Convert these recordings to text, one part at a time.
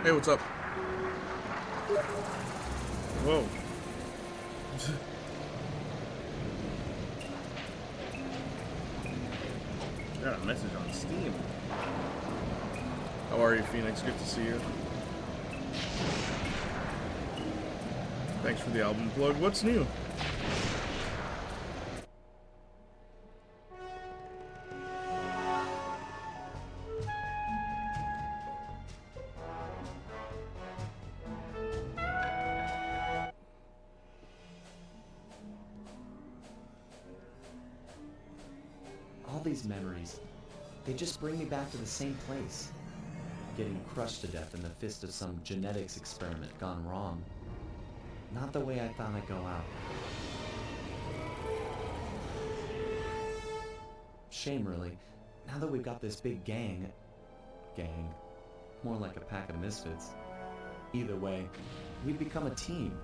Hey, what's up? Whoa. Got a message on Steam. How are you, Phoenix? Good to see you. Thanks for the album plug. What's new? All these memories, they just bring me back to the same place. Getting crushed to death in the fist of some genetics experiment gone wrong. Not the way I thought I'd go out. Shame, really. Now that we've got this big gang, more like a pack of misfits. Either way, we've become a team.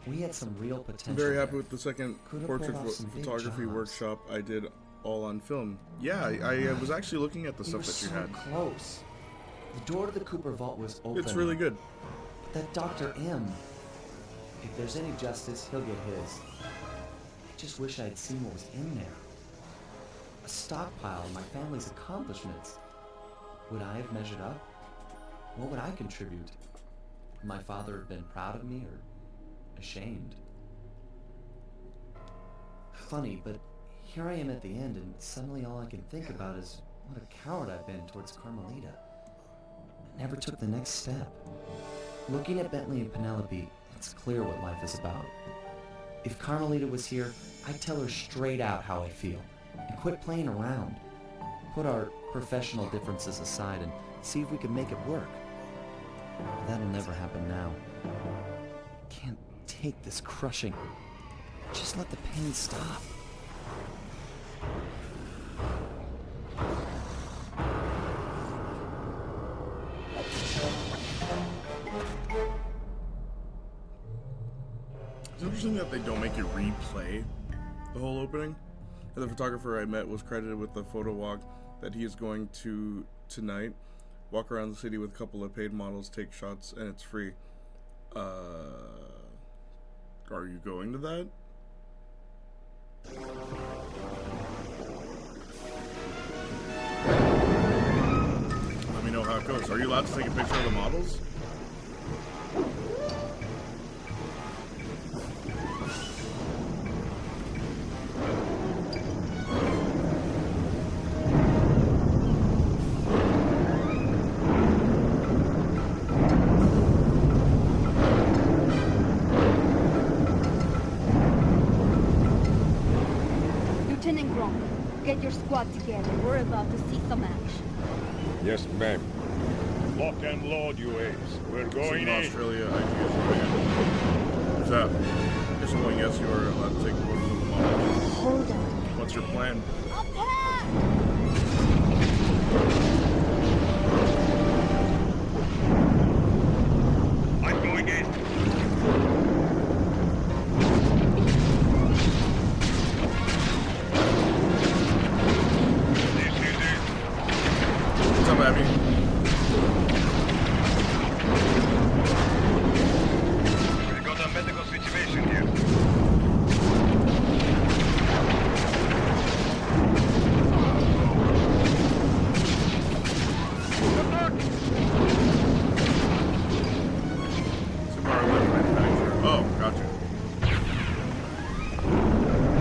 We had some real potential. I'm very happy there. with the second Could've portrait pulled off some big photography jobs. workshop I did all on film. Yeah, I was actually looking at the We stuff were that you so had. close. The door to the Cooper vault was open. It's really good. But that Dr. M, if there's any justice, he'll get his. I just wish I had seen what was in there. A stockpile of my family's accomplishments. Would I have measured up? What would I contribute? Would my father have been proud of me or ashamed? Funny, but here I am at the end, and suddenly all I can think about is what a coward I've been towards Carmelita. I never took the next step. Looking at Bentley and Penelope, it's clear what life is about. If Carmelita was here, I'd tell her straight out how I feel, and quit playing around. Put our professional differences aside and see if we can make it work. But that'll never happen now. Can't take this crushing. Just let the pain stop. It's interesting that they don't make you replay the whole opening. The photographer I met was credited with the photo walk that he is going to tonight. Walk around the city with a couple of paid models, take shots, and it's free. Are you going to that? Let me know how it goes. Are you allowed to take a picture of the models? Lieutenant Gronk, get your squad together. We're about to see some action. Yes, ma'am. Lock and load, you apes. We're going In in. Australia, ideas are What's that? Just knowing yes, you are allowed to take photos of the models. Hold on. What's your plan? I'm going in. This is it. What's up, Abby? We got a medical situation here. Subaru Lift manufacturer. Oh, gotcha.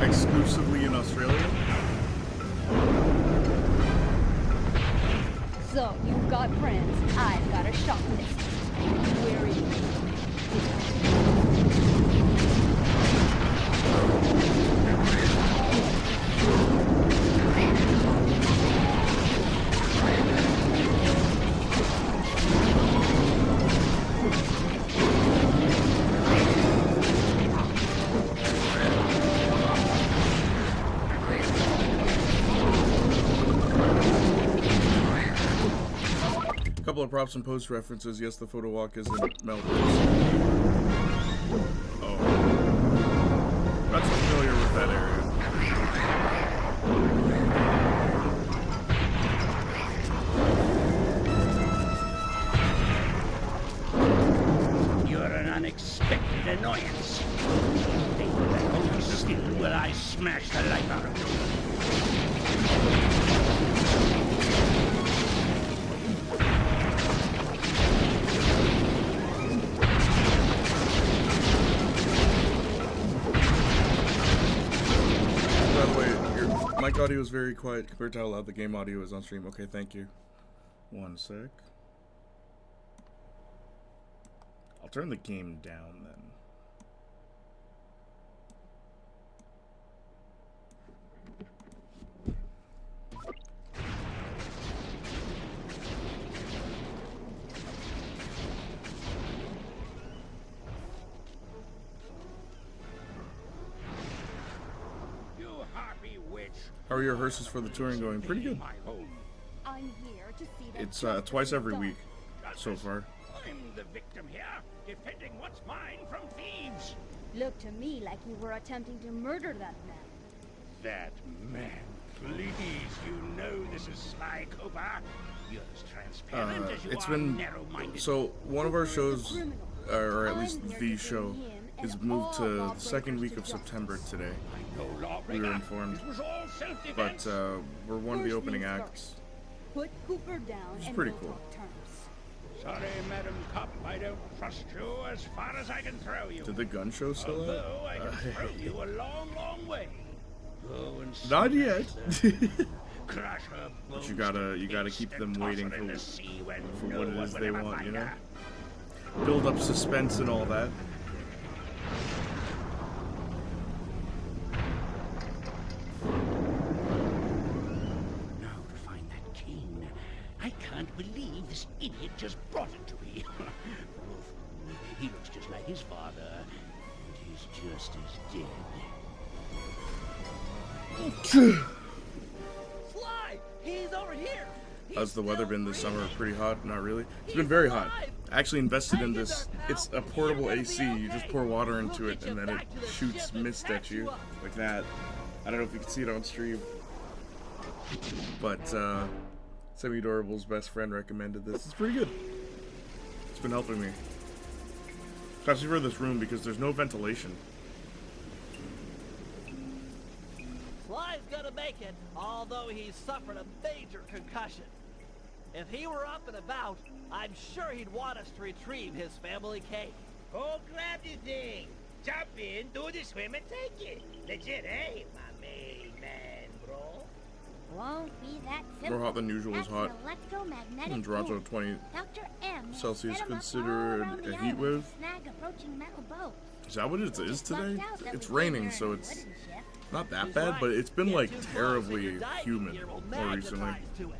Exclusively in Australia? So, you've got friends. I've got a shop list. Where is it? A couple of props and post references. Yes, the photo walk is in Melbourne. Oh. Not so familiar with that area. unexpected annoyance. Stay back only still while I smash the life out of you. By the way, your mic audio is very quiet compared to how loud the game audio is on stream. Okay, thank you. One sec. I'll turn the game down then. You harpy witch. How are your rehearsals for the touring going? Pretty good. My home. I'm here to see that It's justice twice is every done. week so far. I'm the victim here, defending what's mine from thieves. Looked to me like you were attempting to murder that man. That man, please, you know this is Sly Cooper. You're as transparent as you It's are been narrow-minded. so one of our shows, Criminal. or at least I'm here the to show, bring him is and moved all to the lawbreakers second week to of September justice. today. I'm no lawbreaker. We were informed, This was all self-defense. but we're one of the First opening things acts. first. Put Cooper down It's and pretty we'll cool. talk terms. Sorry, Madam Cop, I don't trust you as far as I can throw you. Did the gun show still Although I out? can throw you a long, long way. Go and Not smash yet. her. Crush her But you bones gotta to keep paste them and toss waiting her in for the sea when what it no is one they will ever want, you find know? her. Build up suspense and all that. Now to find that cane. I can't believe this idiot just brought it to me. He looks just like his father, and he's just as dead. Sly! He's over here! How's the weather been this summer? Pretty hot? Not really. It's been very hot. I actually invested in this. It's a portable AC. You just pour water into it and then it shoots mist at you like that. I don't know if you can see it on stream, but Semi-Adorable's best friend recommended this. It's pretty good. It's been helping me, especially for this room because there's no ventilation. Sly's gonna make it, although he's suffered a major concussion. If he were up and about, I'm sure he'd want us to retrieve his family cave. Go grab the thing. Jump in, do the swim, and take it. Legit, eh, my main man, bro? Won't be that More simple. hot than usual is That's hot. an electromagnetic In Toronto, field. 20 Dr. M Celsius set 'em up all considered around the a heat island to wave? snag approaching metal boats. Is that what it is today? Lucked out that It's we raining, came so here in a it's wooden ship. not that He's bad, right. but it's been Get like too close and terribly your diving humid gear will more recently. magnetize to it.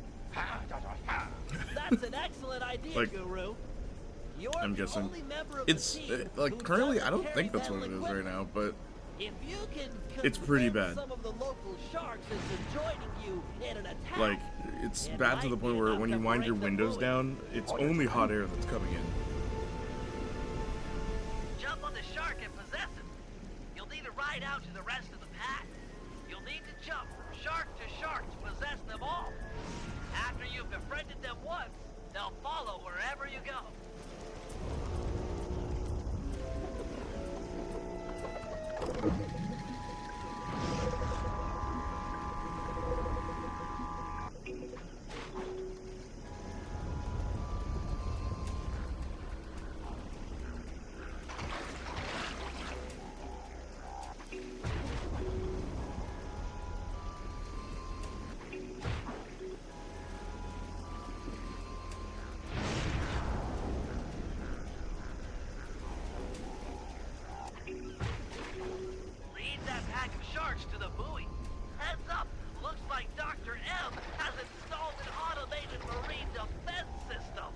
That's an excellent idea, Like, Guru. You're I'm the guessing only member of the it's team like who currently doesn't I don't carry think that's what metal it is right equipment. now, but If you can It's pretty convince bad. some of the local sharks into joining you in an attack, like it's it bad to might the point be where enough when to you wind break your the windows buoy. down, it's only hot air that's coming in. Jump on the shark and possess it. You'll need to ride out to the rest of the pack. You'll need to jump shark to shark to possess them all. After you've befriended them once, they'll follow wherever you go. Lead that pack of sharks to the buoy. Heads up! Looks like Dr. M has installed an automated marine defense system.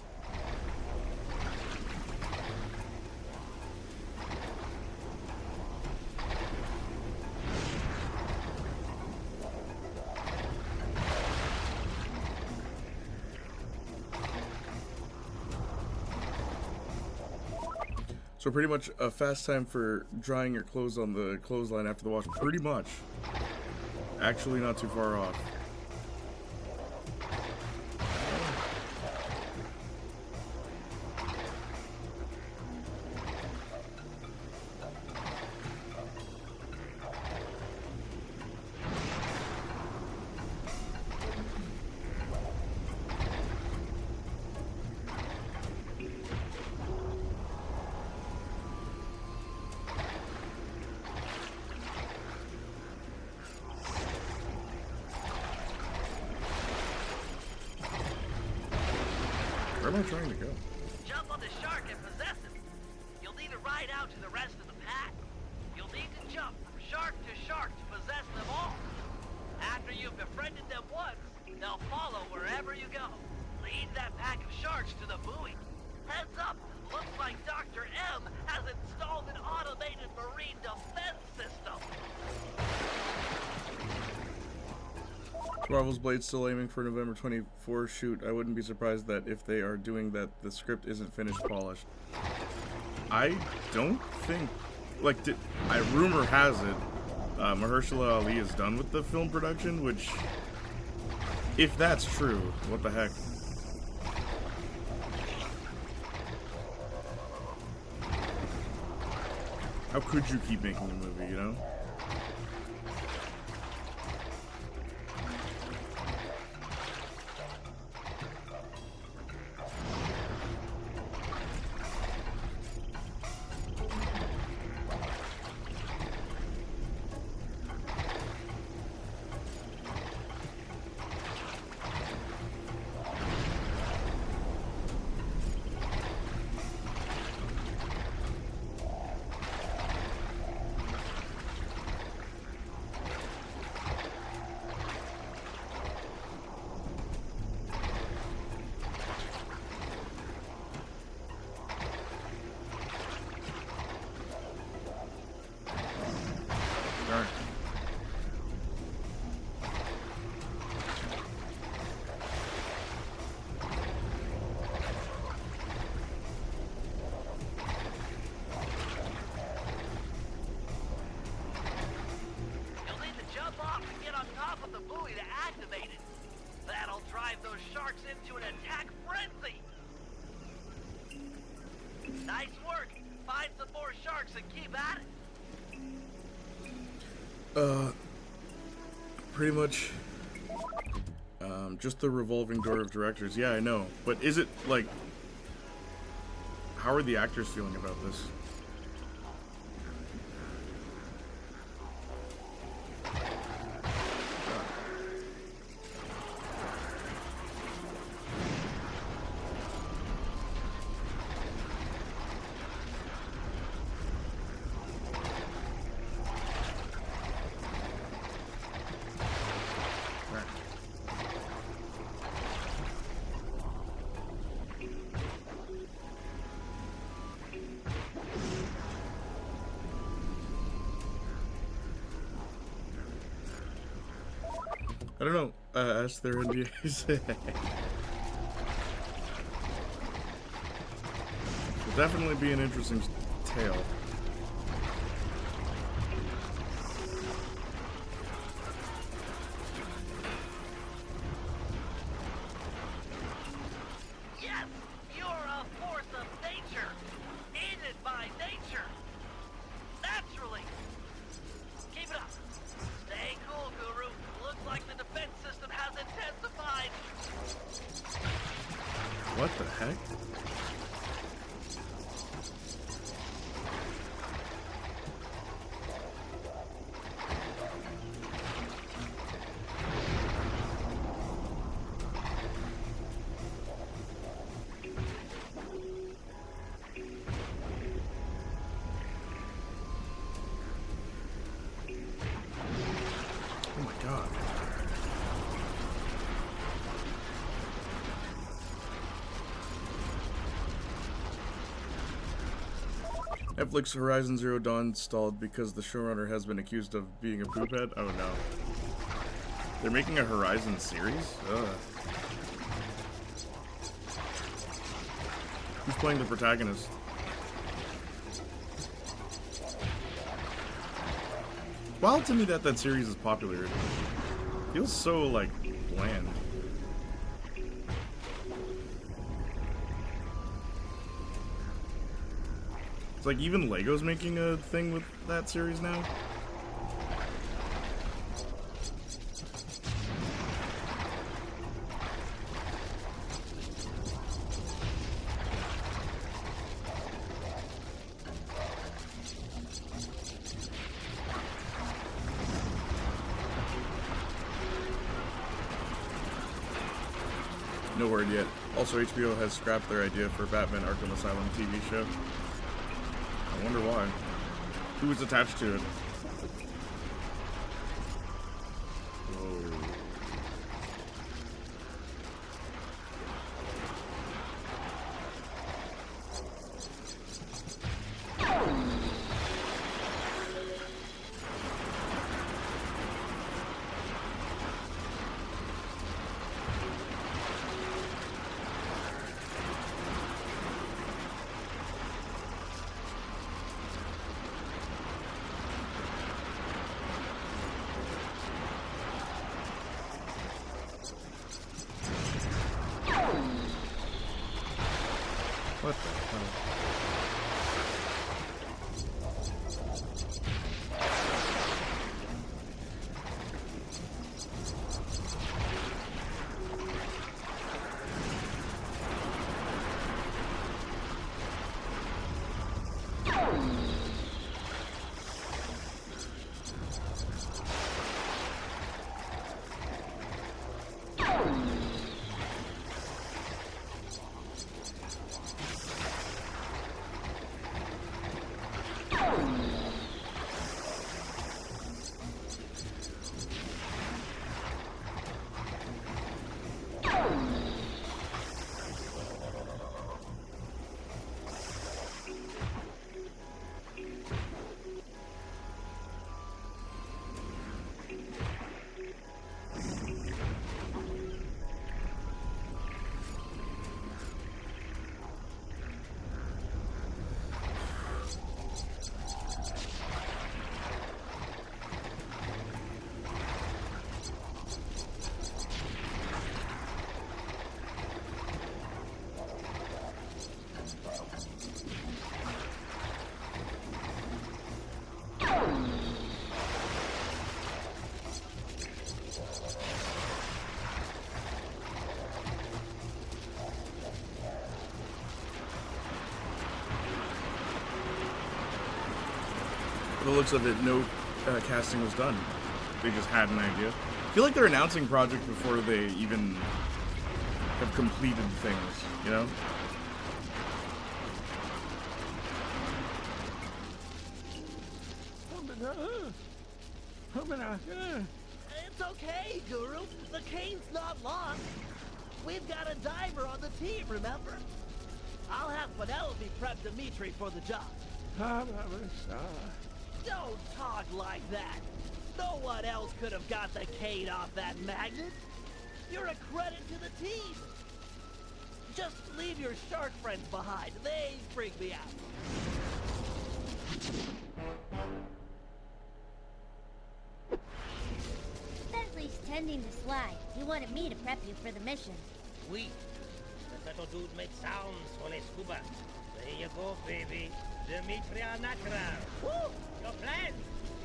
So pretty much a fast time for drying your clothes on the clothesline after the wash. Pretty much. Actually not too far off. am I trying to go? Jump on the shark and possess him. You'll need to ride out to the rest of the pack. You'll need to jump from shark to shark to possess them all. After you've befriended them once, they'll follow wherever you go. Lead that pack of sharks to the buoy. Heads up, looks like Dr. M has installed an automated marine defense system. Marvel's Blade's still aiming for November 24 shoot. I wouldn't be surprised that if they are doing that, the script isn't finished polished. I don't think, like, rumor has it, Mahershala Ali is done with the film production, which, if that's true, what the heck? How could you keep making a movie, you know? Darn. You'll need to jump off and get on top of the buoy to activate it. That'll drive those sharks into an attack frenzy. Nice work. Find some more sharks and keep at it. Pretty much, just the revolving door of directors. Yeah, I know. But is it, like, how are the actors feeling about this? I don't know. Ask their NDAs. Will definitely be an interesting tale. Yes, you're a force of nature, aided by nature. Naturally. Keep it up. Stay cool, Guru. Looks like the defense system has intensified. What the heck? Oh my god. Netflix Horizon Zero Dawn stalled because the showrunner has been accused of being a poophead. Oh no. They're making a Horizon series? Ugh. Who's playing the protagonist? Wild to me that that series is popular. It feels so, like, bland. It's like even Lego's making a thing with that series now. No word yet. Also, HBO has scrapped their idea for Batman Arkham Asylum TV show. I wonder why. Who was attached to it? Whoa. What the hell? By the looks of it, no casting was done. They just had an idea. I feel like they're announcing projects before they even have completed things, you know? It's okay, Guru. The cane's not lost. We've got a diver on the team, remember? I'll have Penelope prep Dimitri for the job. Don't talk like that. No one else could have got the cane off that magnet. You're a credit to the team. Just leave your shark friends behind. They freak me out. Bentley's tending the slide. He wanted me to prep you for the mission. Sweet. The little dude makes sounds for a scuba. There you go, baby. Dimitri Anakra. Woo! Your plan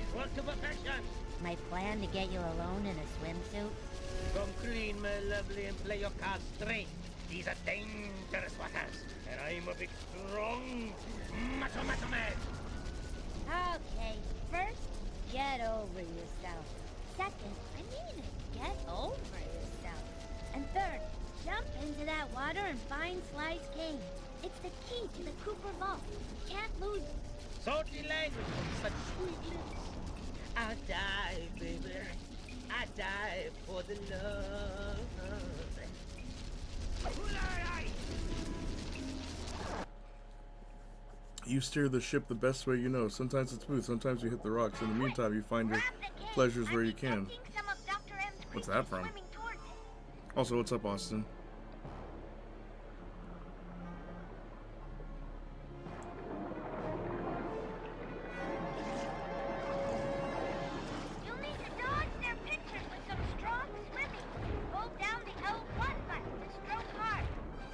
is work to perfection. My plan to get you alone in a swimsuit? Come clean, my lovely, and play your cards straight. These are dangerous waters, and I'm a big, strong, macho man. Okay, first, get over yourself. Second, I mean it, get over yourself. And third, jump into that water and find Sly's cane. It's the key to the Cooper Vault. Can't lose it. Salty language from such sweet lips. I'll die, baby. I die for the love. You steer the ship the best way you know. Sometimes it's smooth, sometimes you hit the rocks. In the meantime, you find your pleasures where you can. What's that from? Also, what's up, Austin? You'll need to dodge their pictures with some strong swimming. Hold down the L1 button to stroke hard.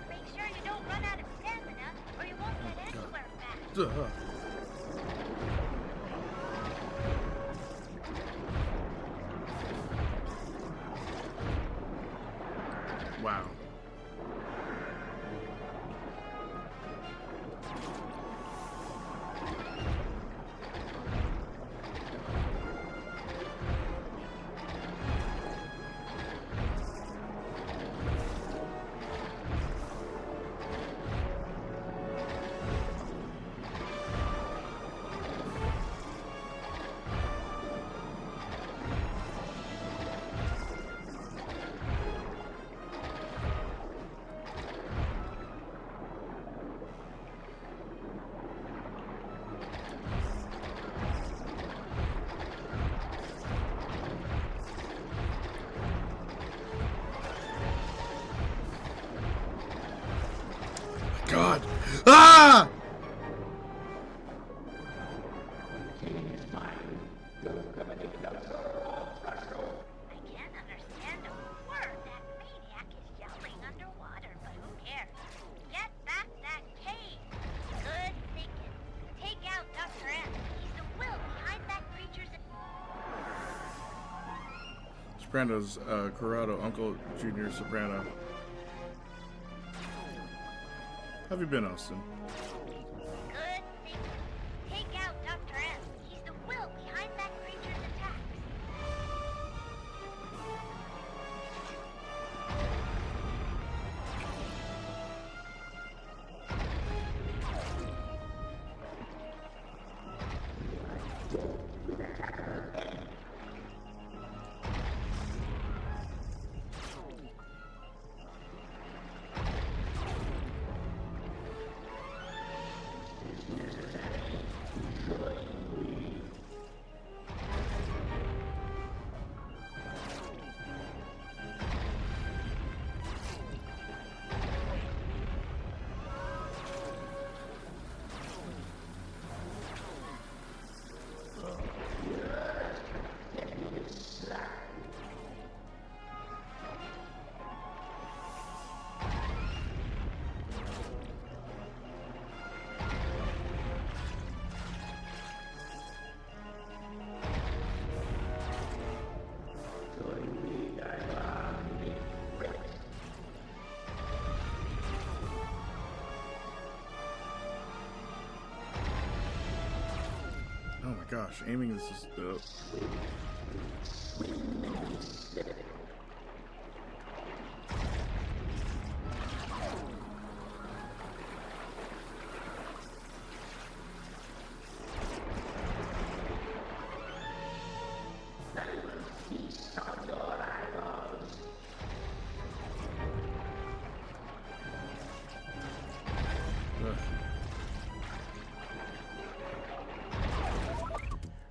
Make sure you don't run out of stamina, or you won't get anywhere fast. Wow. Ah! I can't understand a word that maniac is yelling underwater, but who cares? Get back that cave. Good thinking. Take out Dr. M. He's the will behind that creature's... Soprano's Corrado, Uncle Junior Soprano. How have you been, Austin? Good thinking. Take out Dr. M. He's the will behind that creature's attacks. Oh my gosh, aiming is just.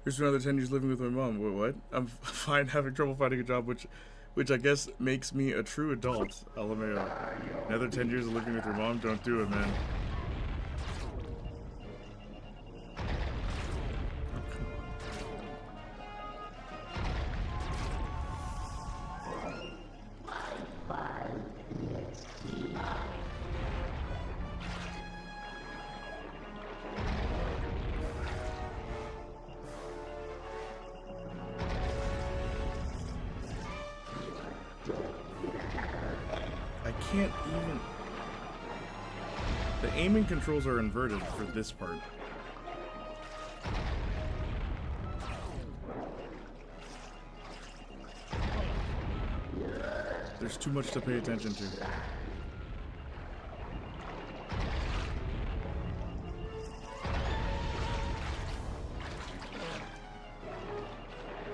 Here's another 10 years living with my mom. Wait, what? I'm fine having trouble finding a job, which I guess makes me a true adult. LMAO. Another 10 years of living with your mom? Don't do it, man. Can't even. The aiming controls are inverted for this part. There's too much to pay attention to.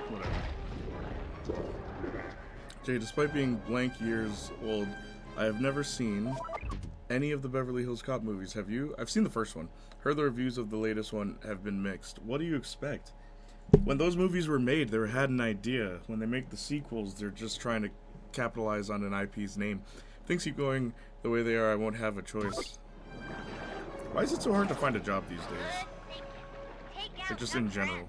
Whatever. Jay, despite being blank years old, I have never seen any of the Beverly Hills Cop movies. Have you? I've seen the first one. Heard the reviews of the latest one have been mixed. What do you expect? When those movies were made, they had an idea. When they make the sequels, they're just trying to capitalize on an IP's name. If things keep going the way they are, I won't have a choice. Why is it so hard to find a job these days? Like just in general.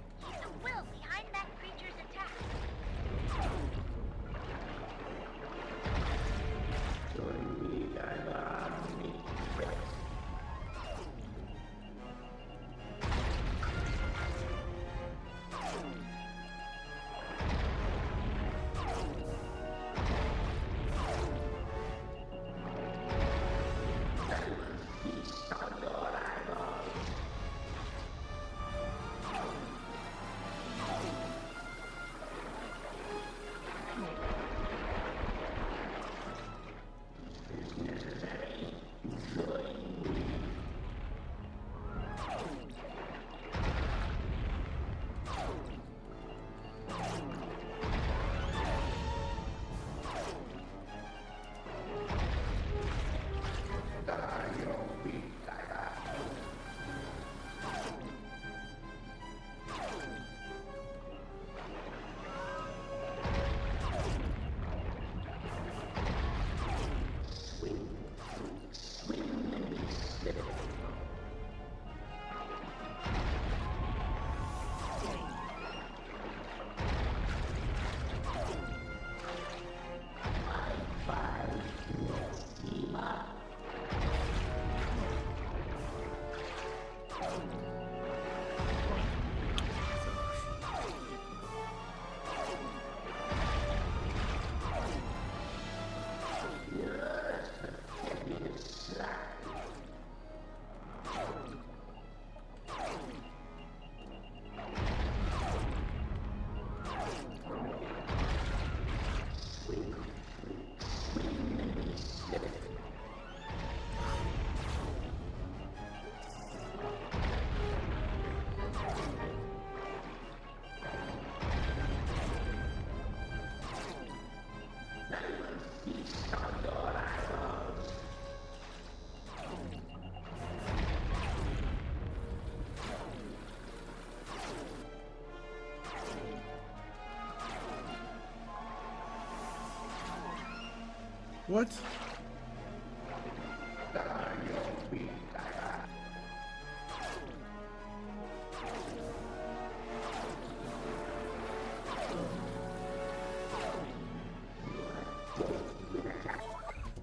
What?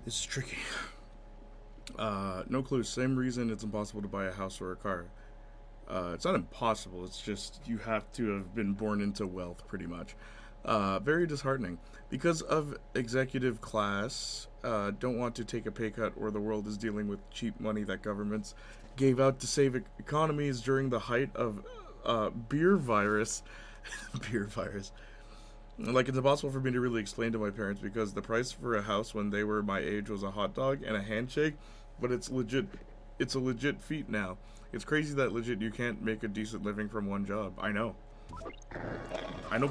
This is tricky. No clue. Same reason it's impossible to buy a house or a car. It's not impossible. It's just you have to have been born into wealth, pretty much. Very disheartening. Because of executive class don't want to take a pay cut, or the world is dealing with cheap money that governments gave out to save economies during the height of beer virus. Beer virus. Like, it's impossible for me to really explain to my parents, because the price for a house when they were my age was a hot dog and a handshake, but it's legit. It's a legit feat now. It's crazy that legit you can't make a decent living from one job. I know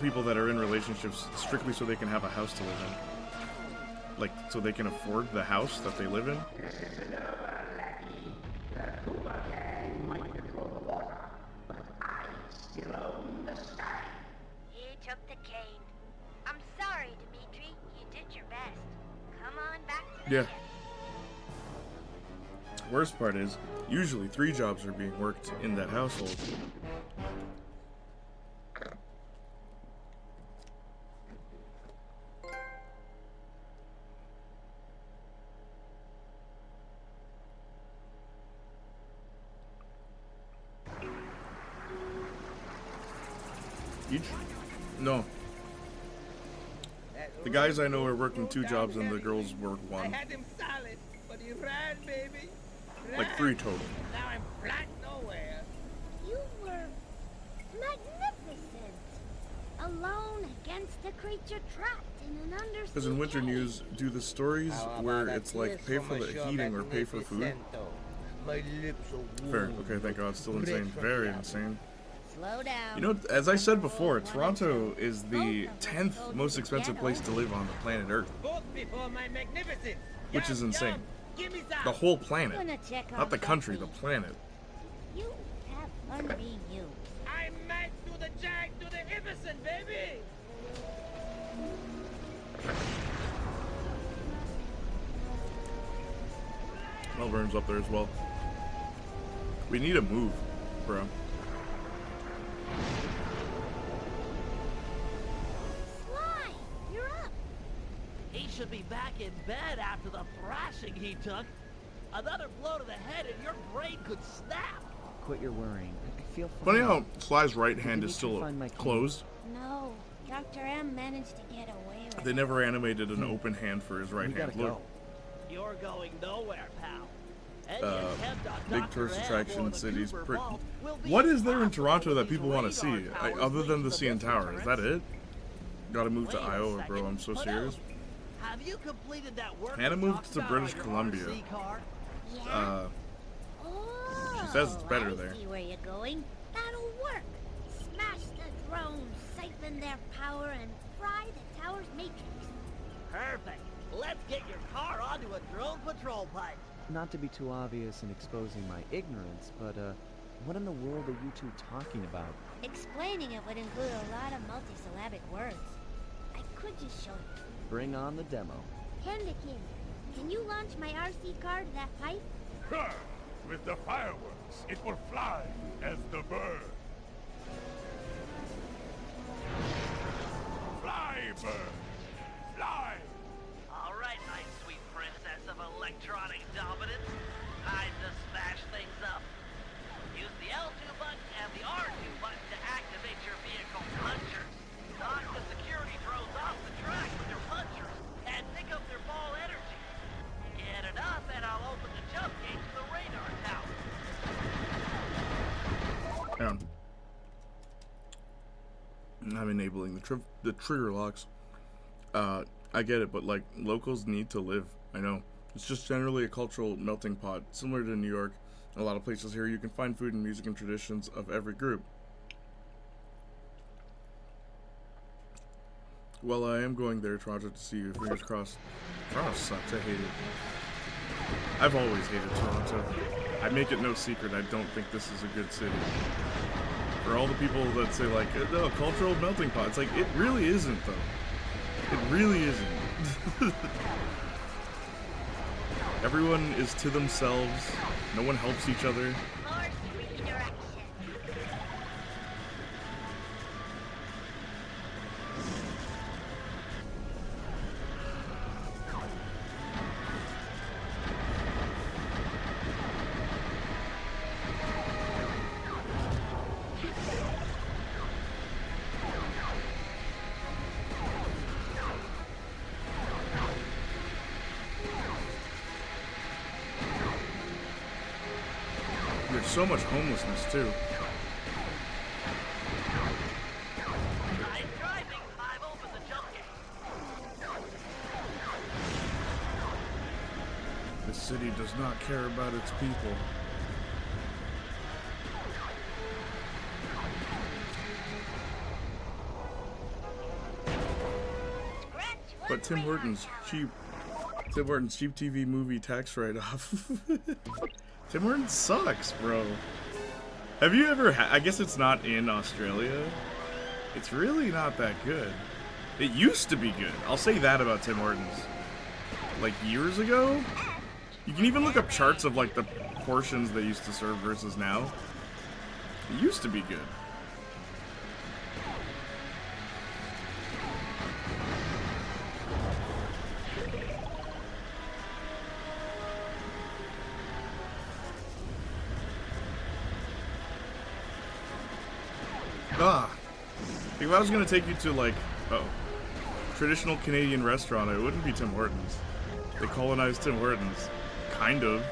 people that are in relationships strictly so they can have a house to live in. Like, so they can afford the house that they live in. He took the cane. I'm sorry, Dimitri. You did your best. Come on back to the Yeah. tent. Worst part is, usually 3 jobs are being worked in that household. Each? No. The guys I know are working 2 jobs and the girls work 1. I had him solid, but he ran, baby. Like 3 total. Now I'm flat nowhere. You were magnificent. Alone against a creature trapped in an undersea Because in Winter cave. News, do the stories How where about a it's like kiss pay from for a the sure heating or pay for food? magnificento? My lips are Fair. warm. Okay, thank God. Still Bread insane. from Very the oven. insane. Slow down. You know, as I said before, Toronto is the 10th most expensive place to live on the planet Earth. Both before my magnificence. Which is Yum, insane. yum. Give me some. The whole I'm planet. gonna check Not on the country, the Buckley. planet. You have fun being you. I might do the jag to the Iverson, baby. Melbourne's up there as well. We need a move, bro. Sly, you're up. He should be back in bed after the thrashing he took. Another blow to the head and your brain could snap. Quit your worrying. I feel fine. Funny how Sly's right hand Did is you still find my key? closed. No, Dr. M managed to get away with They it. never animated an open hand for his right We hand. gotta Look. go. You're going nowhere, pal. Any Uh, attempt on big Dr. tourist M attraction or the cities. Cooper vault will be What is there in impossible Toronto with that these people want to radar see? towers Other than the linked to CN Tower, is that deterrence? it? Gotta move to Wait a Iowa, bro. second. I'm so But serious. Have you completed that work Hannah we moved talked to about British on your Columbia. RC car? Yeah? She says it's better I there. see where you're going. That'll work. Smash the drones, siphon their power, and fry the tower's matrix. Perfect. Let's get your car onto a drone patrol pipe. Not to be too obvious in exposing my ignorance, but what in the world are you two talking about? Explaining it would include a lot of multisyllabic words. I could just show you. Bring on the demo. Kendikin, can you launch my RC car to that pipe? Sure. With the fireworks, it will fly as the bird. Fly, bird. Fly. All right, my sweet princess of electronic dominance. Time to smash things up. Use the L2 button and the R2 button to activate your vehicle punchers. Knock the security drones off the track with your punchers and pick up their ball energy. Get it up and I'll open the jump gate to the radar tower. Hang on. I'm enabling the trigger locks. I get it, but like, locals need to live. I know. It's just generally a cultural melting pot, similar to New York. In a lot of places here, you can find food and music and traditions of every group. Well, I am going there, Toronto, to see you. Fingers crossed. Toronto sucks. I hate it. I've always hated Toronto. I make it no secret, I don't think this is a good city. For all the people that say, like, no, cultural melting pot, it's like, it really isn't, though. It really isn't. Everyone is to themselves. No one helps each other. Force redirection. There's so much homelessness too. I'm driving 5 over the jump gate. The city does not care about its people. But Tim Hortons cheap TV movie tax write-off. Tim Hortons sucks, bro. Have you ever I guess it's not in Australia. It's really not that good. It used to be good. I'll say that about Tim Hortons. Like years ago? You can even look up charts of like the portions they used to serve versus now. It used to be good. If I was gonna take you to like, traditional Canadian restaurant, it wouldn't be Tim Hortons. They colonized Tim Hortons, kind of.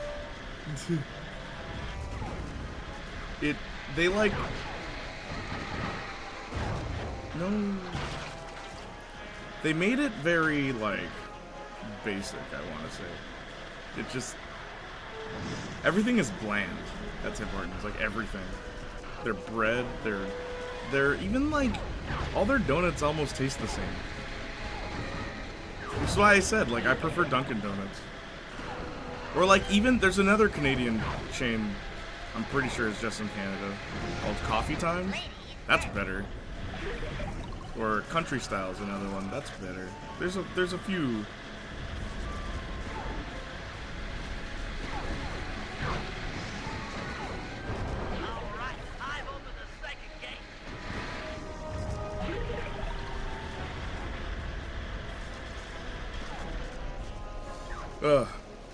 They like, no, they made it very like basic. I want to say, it just everything is bland at Tim Hortons. Like everything, their bread, they're even like, all their donuts almost taste the same. That's why I said, like, I prefer Dunkin' Donuts. Or like, even, there's another Canadian chain, I'm pretty sure it's just in Canada, called Coffee Time. That's better. Or Country Style's another one, that's better. There's a few.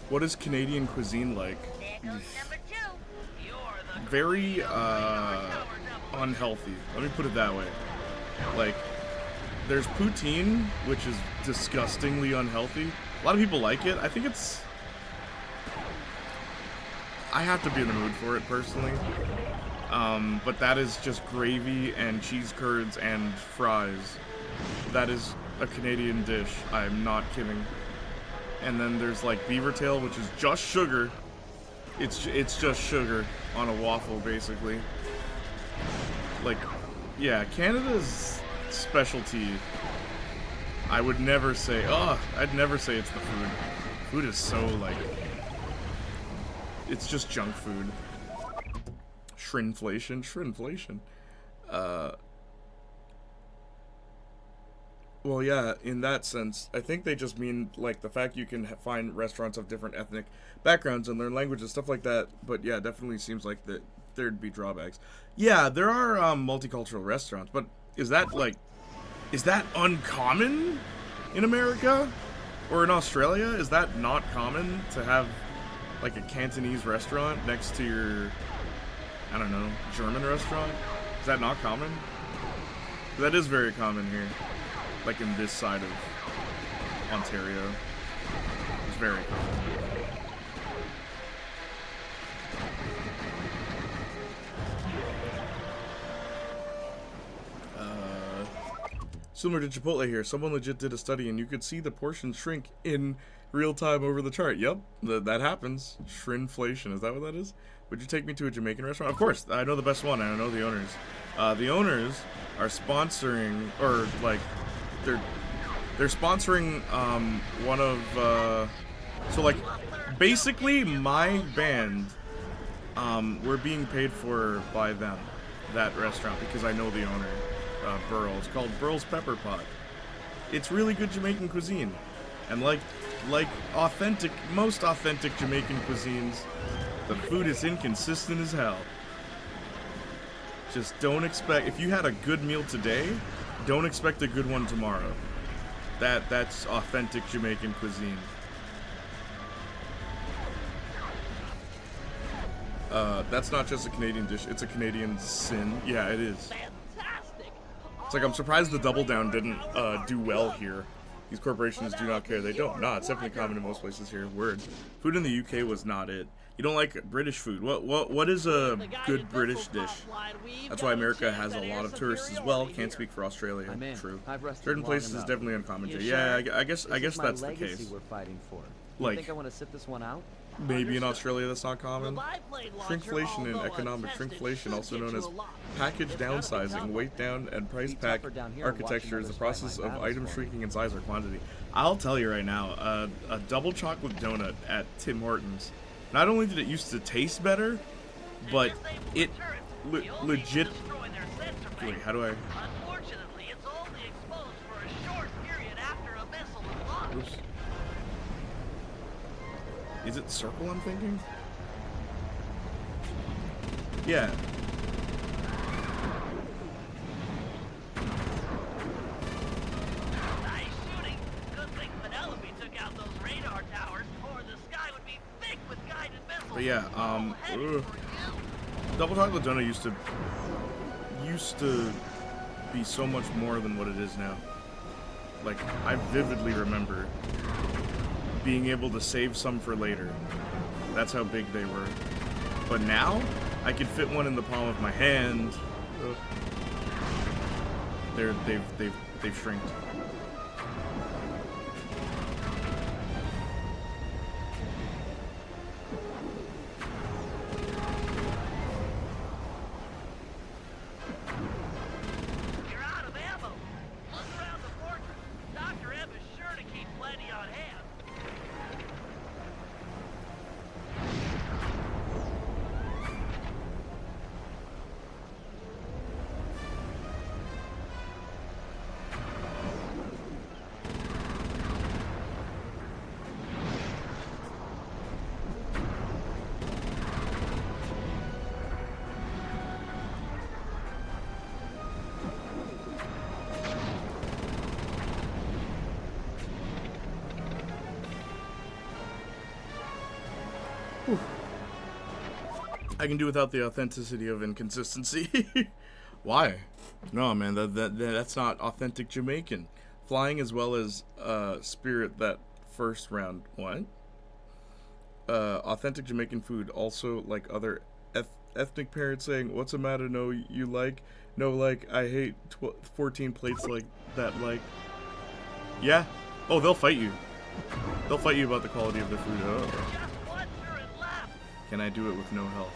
What is Canadian cuisine like? Very, unhealthy. Let me put it that way. Like, there's poutine, which is disgustingly unhealthy. A lot of people like it. I think it's... I have to be in the mood for it, personally. But that is just gravy and cheese curds and fries. That is a Canadian dish. I'm not kidding. And then there's like beaver tail, which is just sugar. It's just sugar on a waffle, basically. Like, yeah, Canada's specialty. I would never say, I'd never say it's the food. Food is so like, it's just junk food. Shrinkflation. Well, yeah, in that sense, I think they just mean, like, the fact you can find restaurants of different ethnic backgrounds and learn languages, stuff like that. But, yeah, definitely seems like that there'd be drawbacks. Yeah, there are multicultural restaurants, but is that uncommon in America? Or in Australia? Is that not common to have, like, a Cantonese restaurant next to your, I don't know, German restaurant? Is that not common? That is very common here. Like in this side of Ontario. It's very common. Similar to Chipotle here, someone legit did a study and you could see the portions shrink in real time over the chart. Yep, that happens. Shrinkflation, is that what that is? Would you take me to a Jamaican restaurant? Of course, I know the best one, and I know the owners. The owners are sponsoring, or like, they're sponsoring one of so like basically my band, we're being paid for by them, that restaurant, because I know the owner, Burl. It's called Burl's Pepper Pot. It's really good Jamaican cuisine, and like like most authentic Jamaican cuisines, the food is inconsistent as hell. Just don't expect, if you had a good meal today, don't expect a good one tomorrow. That's authentic Jamaican cuisine. That's not just a Canadian dish, it's a Canadian sin. Yeah, it is. Fantastic. It's like, I'm surprised the Double Down didn't do well here. These corporations do not care. They don't. Nah, it's definitely common in most places here. Word. Food in the UK was not it. You don't like British food. What is a good British dish? That's why America has a lot of tourists as well. Can't speak for Australia. True. Certain places is definitely uncommentary. Yeah, I guess that's the case. We're fighting for. Like, think I want to sit this one out? maybe in Australia that's not common. Shrinkflation in economics. Shrinkflation, also known as package downsizing, weight down, and price pack architecture, is the process of items shrinking in size or quantity. I'll tell you right now, a double chocolate donut at Tim Hortons, not only did it used to taste better, but it legit... Wait, how do I... Unfortunately, it's only exposed for a short period after a missile is launched. Oops. Is it circle I'm thinking? Yeah. Nice shooting. Good thing Penelope took out those radar towers, or the sky would be thick with guided missiles. But yeah, double chocolate donut used to be so much more than what it is now. Like, I vividly remember being able to save some for later. That's how big they were. But now, I could fit one in the palm of my hand. Ugh. They've shrinked. You're out of ammo. Look around the fortress. Dr. M is sure to keep plenty on hand. I can do without the authenticity of inconsistency. Why? No, man, that's not authentic Jamaican. Flying as well as Spirit that first round. What? Authentic Jamaican food, also like other ethnic parents saying, "What's the matter? No, you like? No, like, I hate 14 plates like that, like." Yeah. Oh, they'll fight you. They'll fight you about the quality of the food. Oh. Just one turret left. Can I do it with no health?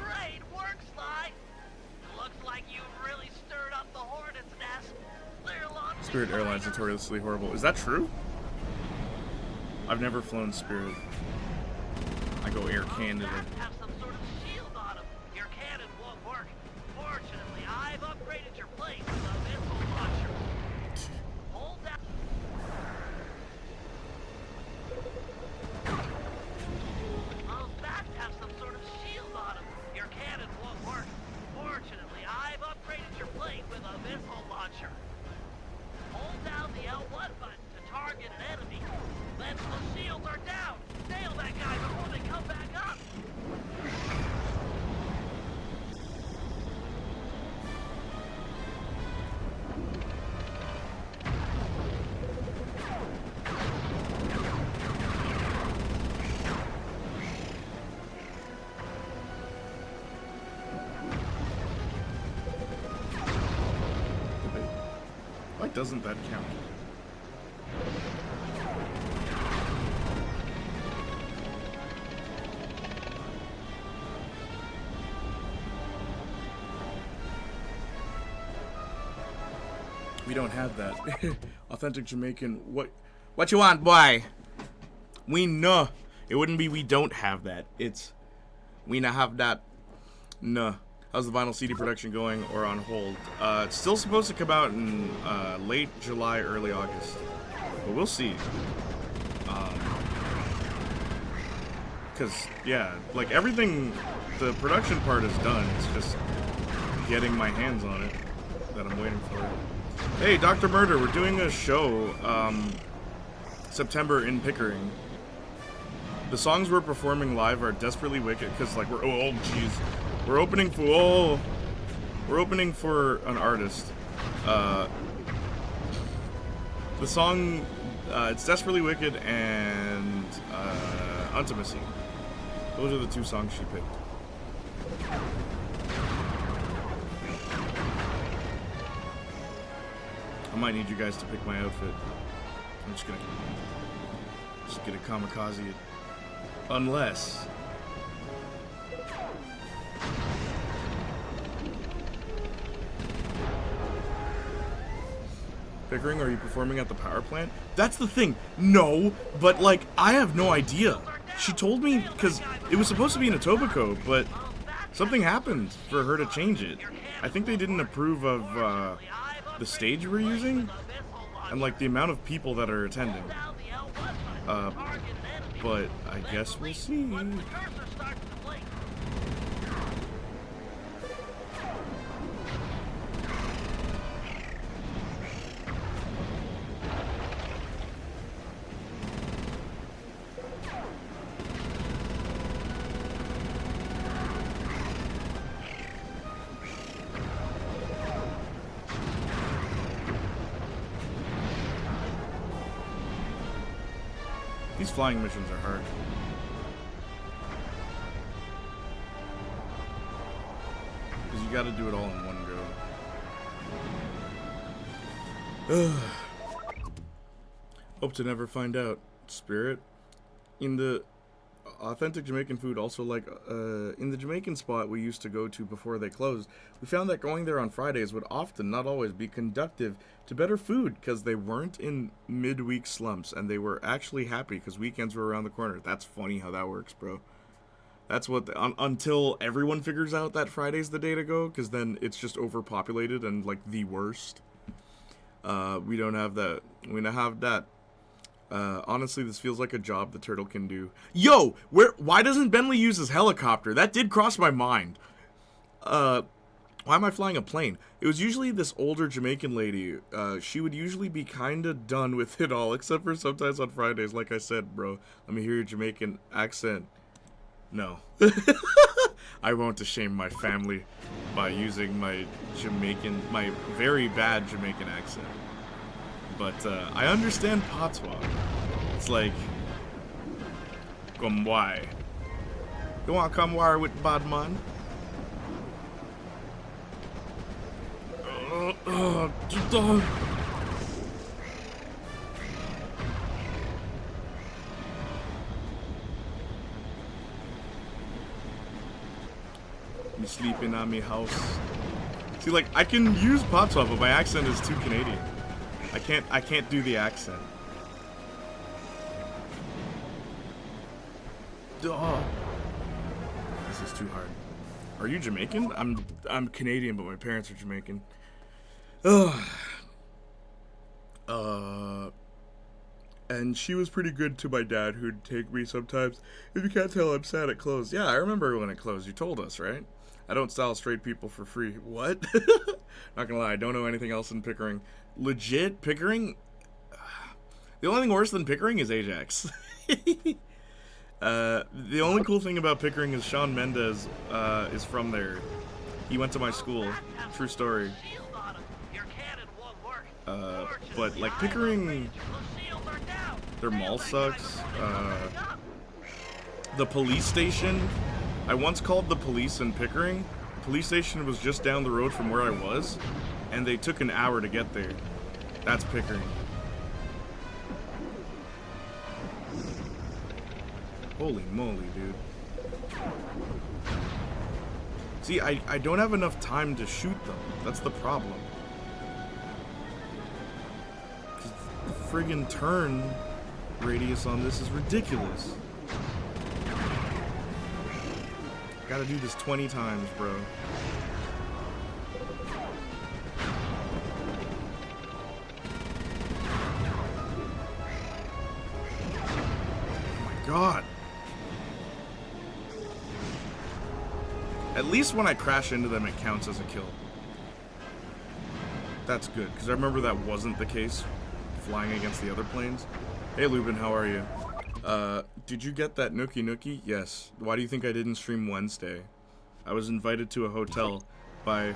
Great work, Sly. Looks like you really stirred up the hornet's nest. Clear launching Spirit Airlines notoriously horrible. Is that true? I've never flown Spirit. I go Air Canada. Have some sort of shield on them. Your cannon won't work. Fortunately, I've upgraded your plane with a missile launcher. Hold down. Those bats have some sort of shield on them. Your cannon won't work. Fortunately, I've upgraded your plane with a missile launcher. Hold down the L1 button to target an enemy. Then the shields are down. Nail that guy before they come back up. Why doesn't that count? We don't have that. Authentic Jamaican. What you want, boy? We know. It wouldn't be we don't have that. It's we not have that. No. How's the vinyl CD production going or on hold? It's still supposed to come out in late July, early August. But we'll see. Because, yeah, like everything, the production part is done. It's just getting my hands on it that I'm waiting for. Hey, Dr. Murder, we're doing a show September in Pickering. The songs we're performing live are Desperately Wicked, because like we're opening for an artist. The song it's Desperately Wicked and Intimacy. Those are the two songs she picked. I might need you guys to pick my outfit. I'm just gonna kamikaze it. Unless Pickering, are you performing at the power plant? That's the thing. No, but like I have no idea. She told me because it was supposed to be in Etobicoke, but something happened for her to change it. I think they didn't approve of the stage we're using and like the amount of people that are attending. But I guess we'll see. These flying missions are hard. Because you gotta do it all in one go. Hope to never find out. Spirit. In the authentic Jamaican food, also like in the Jamaican spot we used to go to before they closed, we found that going there on Fridays would often, not always, be conductive to better food because they weren't in midweek slumps and they were actually happy because weekends were around the corner. That's funny how that works, bro. That's what until everyone figures out that Friday's the day to go, because then it's just overpopulated and like the worst. We don't have that. We don't have that. Honestly, this feels like a job the turtle can do. Yo, why doesn't Bentley use his helicopter? That did cross my mind. Why am I flying a plane? It was usually this older Jamaican lady. She would usually be kinda done with it all, except for sometimes on Fridays. Like I said, bro, let me hear your Jamaican accent. No. I won't shame my family by using my very bad Jamaican accent. But I understand patois. It's like, come why? You want to come wire with bad man? Me sleeping on me house. See, like I can use patois, but my accent is too Canadian. I can't do the accent. Duh. This is too hard. Are you Jamaican? I'm Canadian, but my parents are Jamaican. And she was pretty good to my dad, who'd take me sometimes. If you can't tell, I'm sad it closed. Yeah, I remember when it closed. You told us, right? I don't style straight people for free. What? Not gonna lie, I don't know anything else in Pickering. Legit, Pickering? The only thing worse than Pickering is Ajax. The only cool thing about Pickering is Shawn Mendes is from there. He went to my school. True story. But like Pickering, their mall sucks. The police station, I once called the police in Pickering. The police station was just down the road from where I was, and they took an hour to get there. That's Pickering. Holy moly, dude. See, I don't have enough time to shoot them. That's the problem. The friggin' turn radius on this is ridiculous. Gotta do this 20 times, bro. god. At least when I crash into them, it counts as a kill. That's good, because I remember that wasn't the case flying against the other planes. Hey, Lubin, how are you? Did you get that Nookie Nookie? Yes. Why do you think I didn't stream Wednesday? I was invited to a hotel by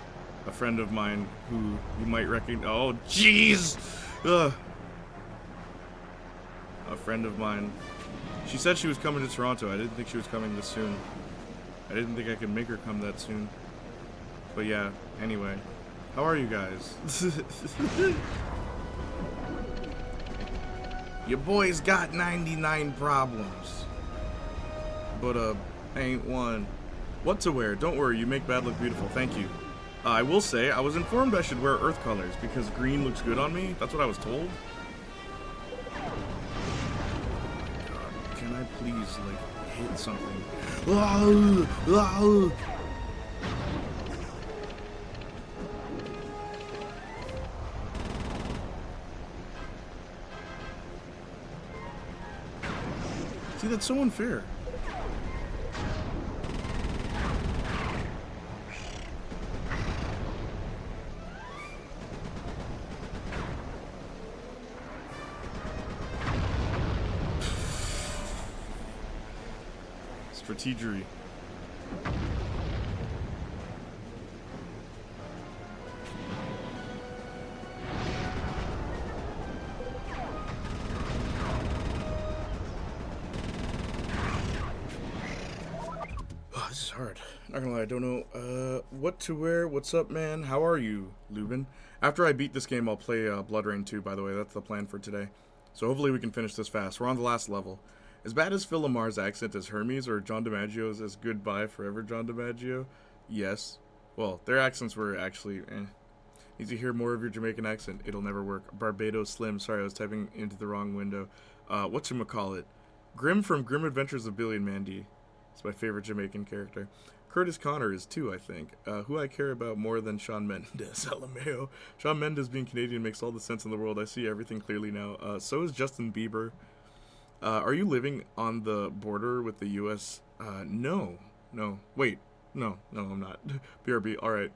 a friend of mine who you might recognize. Oh, jeez! Ugh. A friend of mine. She said she was coming to Toronto. I didn't think she was coming this soon. I didn't think I could make her come that soon. But yeah, anyway. How are you guys? Your boy's got 99 problems. But, ain't one. What to wear? Don't worry, you make bad look beautiful. Thank you. I will say, I was informed I should wear earth colors because green looks good on me. That's what I was told. God, can I please, like, hit something? See, that's so unfair. Strategery. Oh, this is hard. Not gonna lie, I don't know what to wear. What's up, man? How are you, Lubin? After I beat this game, I'll play Blood Rain 2, by the way. That's the plan for today. So hopefully we can finish this fast. We're on the last level. As bad as Phil Lamar's accent as Hermes or John DiMaggio's as Goodbye Forever John DiMaggio? Yes. Well, their accents were actually Need to hear more of your Jamaican accent. It'll never work. Barbados Slim. Sorry, I was typing into the wrong window. Whatchamacallit? Grim from Grim Adventures of Billy and Mandy. It's my favorite Jamaican character. Curtis Connor is too, I think. Who I care about more than Shawn Mendes. LMAO. Shawn Mendes being Canadian makes all the sense in the world. I see everything clearly now. So is Justin Bieber. Are you living on the border with the U.S.? No. No. Wait. No, I'm not. BRB. All right.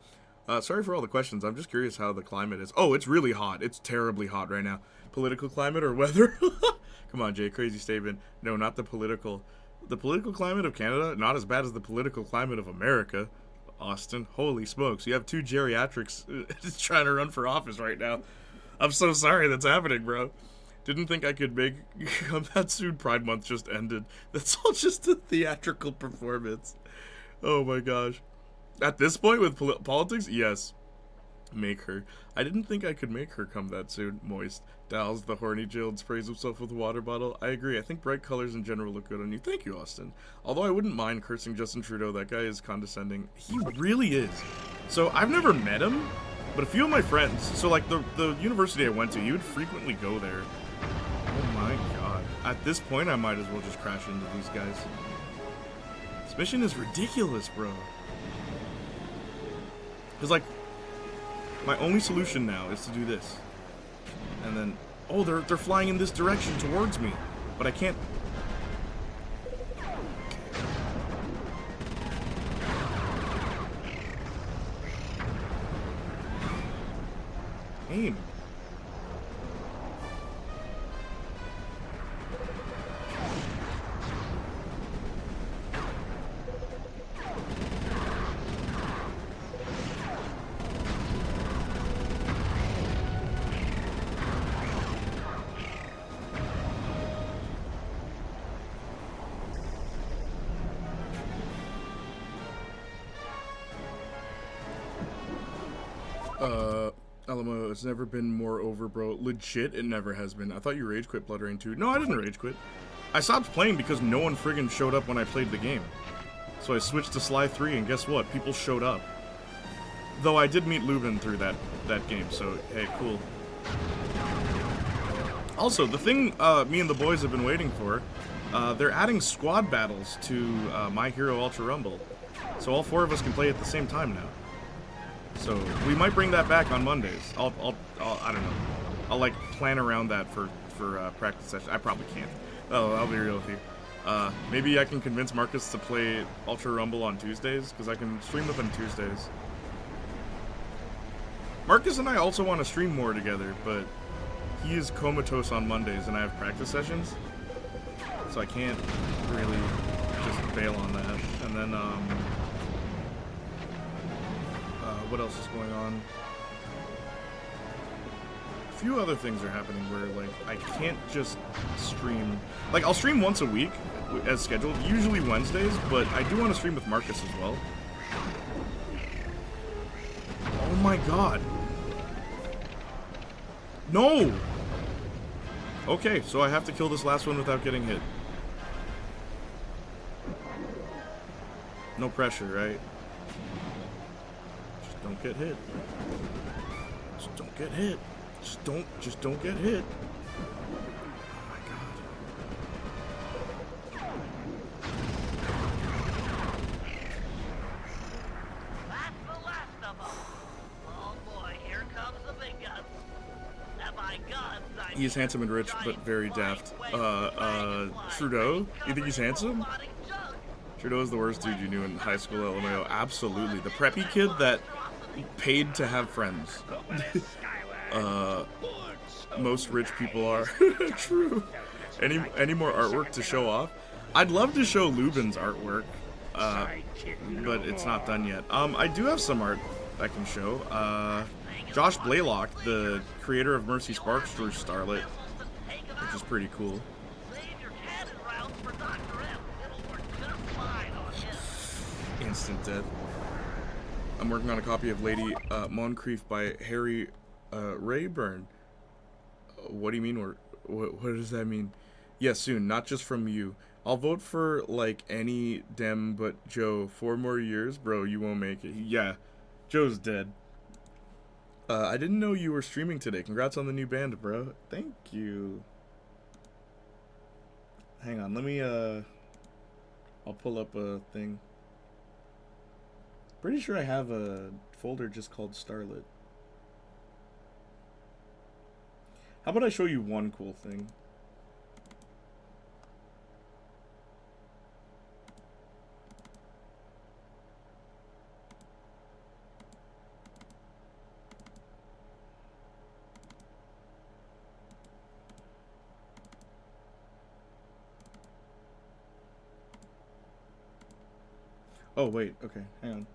Sorry for all the questions. I'm just curious how the climate is. Oh, it's really hot. It's terribly hot right now. Political climate or weather? Come on, Jay. Crazy statement. No, not the political. The political climate of Canada? Not as bad as the political climate of America. Austin. Holy smokes. You have two geriatrics trying to run for office right now. I'm so sorry that's happening, bro. Didn't think I could make that soon. Pride Month just ended. That's all just a theatrical performance. Oh my gosh. At this point with politics, yes. Make her. I didn't think I could make her come that soon. Moist. Dal's the horny Jill sprays himself with a water bottle. I agree. I think bright colors in general look good on you. Thank you, Austin. Although I wouldn't mind cursing Justin Trudeau. That guy is condescending. He really is. So I've never met him, but a few of my friends. So like the university I went to, he would frequently go there. Oh my god. At this point, I might as well just crash into these guys. This mission is ridiculous, bro. Because, like, my only solution now is to do this. And then, oh, they're flying in this direction towards me. But I can't... Aim. LMO, it's never been more over, bro. Legit, it never has been. I thought you rage quit Blood Rain 2. No, I didn't rage quit. I stopped playing because no one friggin' showed up when I played the game. So I switched to Sly 3, and guess what? People showed up. Though I did meet Lubin through that game, so hey, cool. Also, the thing me and the boys have been waiting for, they're adding squad battles to My Hero Ultra Rumble. So all 4 of us can play at the same time now. So we might bring that back on Mondays. I don't know. I'll like plan around that for practice session. I probably can't. Oh, I'll be real with you. Maybe I can convince Marcus to play Ultra Rumble on Tuesdays, because I can stream with him Tuesdays. Marcus and I also want to stream more together, but he is comatose on Mondays and I have practice sessions, so I can't really just bail on that. And then, what else is going on? A few other things are happening where, like, I can't just stream. Like, I'll stream once a week as scheduled, usually Wednesdays, but I do want to stream with Marcus as well. Oh my god. No! Okay, so I have to kill this last one without getting hit. No pressure, right? Just don't get hit. Just don't get hit. Just don't get hit. Oh my god. That's the last of them. Oh boy, here comes the big guns. And by guns, I He's mean handsome and rich, but very daft. Trudeau? You think he's handsome? Trudeau is the worst dude you knew in high school, LMAO. Absolutely. The preppy kid that paid to have friends. Most rich people are. True. Any more artwork to show off? I'd love to show Lubin's artwork, but it's not done yet. I do have some art I can show. Josh Blaylock, the creator of Mercy Sparks, drew Starlet, which is pretty cool. Instant dead. I'm working on a copy of Lady Moncrief by Harry Rayburn. What do you mean? Or what does that mean? Yeah, soon. Not just from you. I'll vote for like any Dem but Joe. 4 more years, bro. You won't make it. Yeah, Joe's dead. I didn't know you were streaming today. Congrats on the new band, bro. Thank you. Hang on. Let me I'll pull up a thing. Pretty sure I have a folder just called Starlet. How about I show you one cool thing? Oh, wait. Okay, hang on.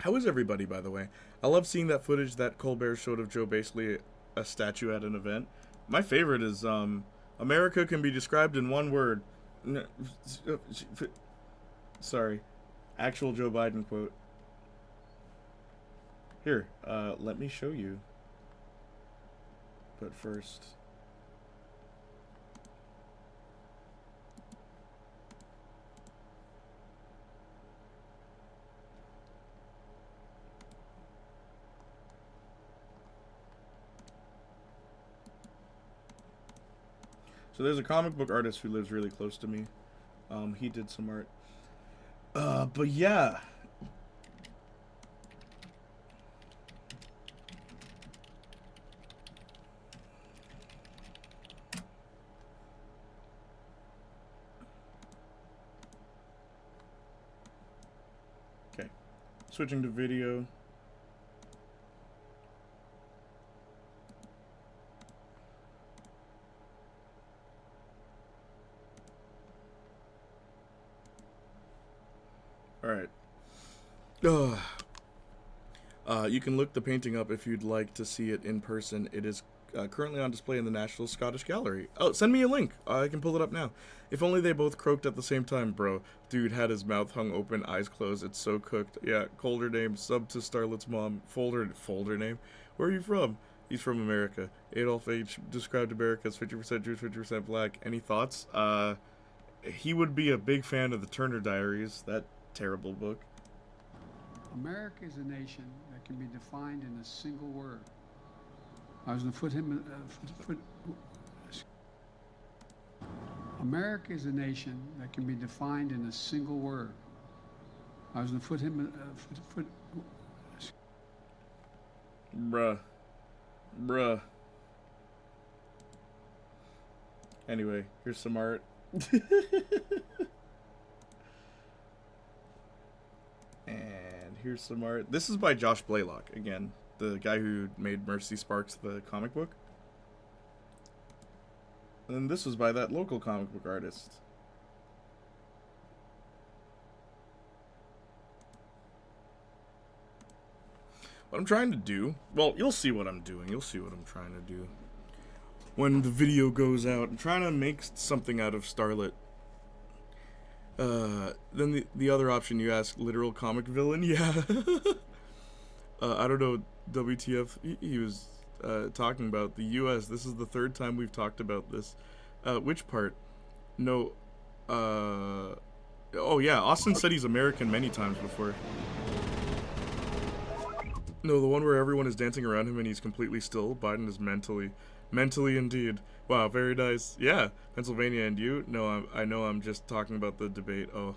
How is everybody, by the way? I love seeing that footage that Colbert showed of Joe basically a statue at an event. My favorite is, America can be described in one word. Sorry. Actual Joe Biden quote. Here, let me show you. But first... So there's a comic book artist who lives really close to me. He did some art. But yeah. Okay. Switching to video. Alright. You can look the painting up if you'd like to see it in person. It is currently on display in the National Scottish Gallery. Oh, send me a link. I can pull it up now. If only they both croaked at the same time, bro. Dude had his mouth hung open, eyes closed. It's so cooked. Yeah, Colder name, sub to Starlet's mom. Folder name. Where are you from? He's from America. Adolf H. described America as 50% Jewish, 50% black. Any thoughts? He would be a big fan of the Turner Diaries. That terrible book. America is a nation that can be defined in a single word. I was going to put him. America is a nation that can be defined in a single word. I was going to put him. Bruh. Anyway, here's some art. And here's some art. This is by Josh Blaylock, again, the guy who made Mercy Sparks, the comic book. And then this was by that local comic book artist. What I'm trying to do, well, you'll see what I'm doing. You'll see what I'm trying to do when the video goes out. I'm trying to make something out of Starlet. Then the other option you ask, literal comic villain, yeah. I don't know, WTF, he was talking about the US. This is the third time we've talked about this. Which part? No, oh yeah, Austin said he's American many times before. No, the one where everyone is dancing around him and he's completely still. Biden is mentally indeed. Wow, very nice. Yeah, Pennsylvania, and you? No, I know I'm just talking about the debate. Oh,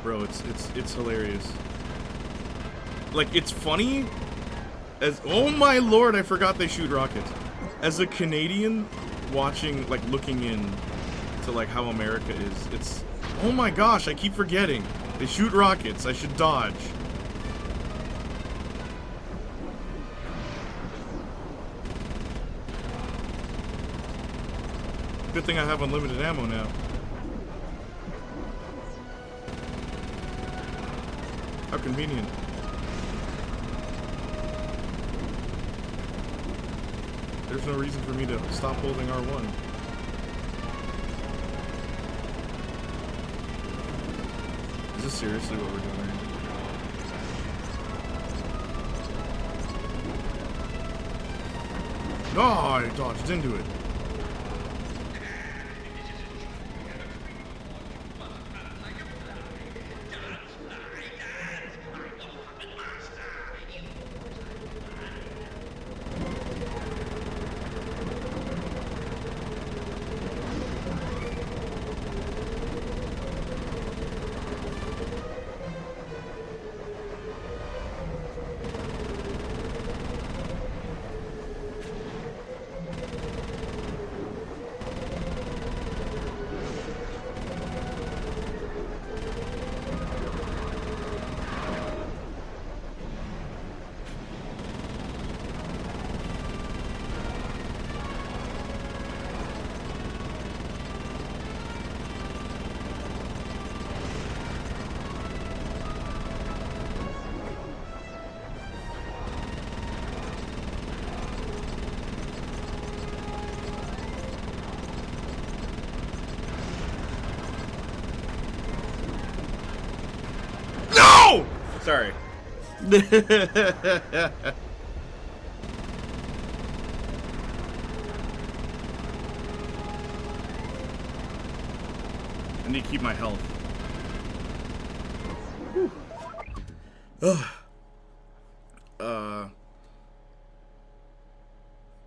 bro, it's hilarious. Like, it's funny as, oh my lord, I forgot they shoot rockets. As a Canadian watching, like, looking in to like how America is, it's, oh my gosh, I keep forgetting. They shoot rockets. I should dodge. Good thing I have unlimited ammo now. How convenient. There's no reason for me to stop holding R1. Is this seriously what we're doing? No, I dodged into it. Sorry. I need to keep my health.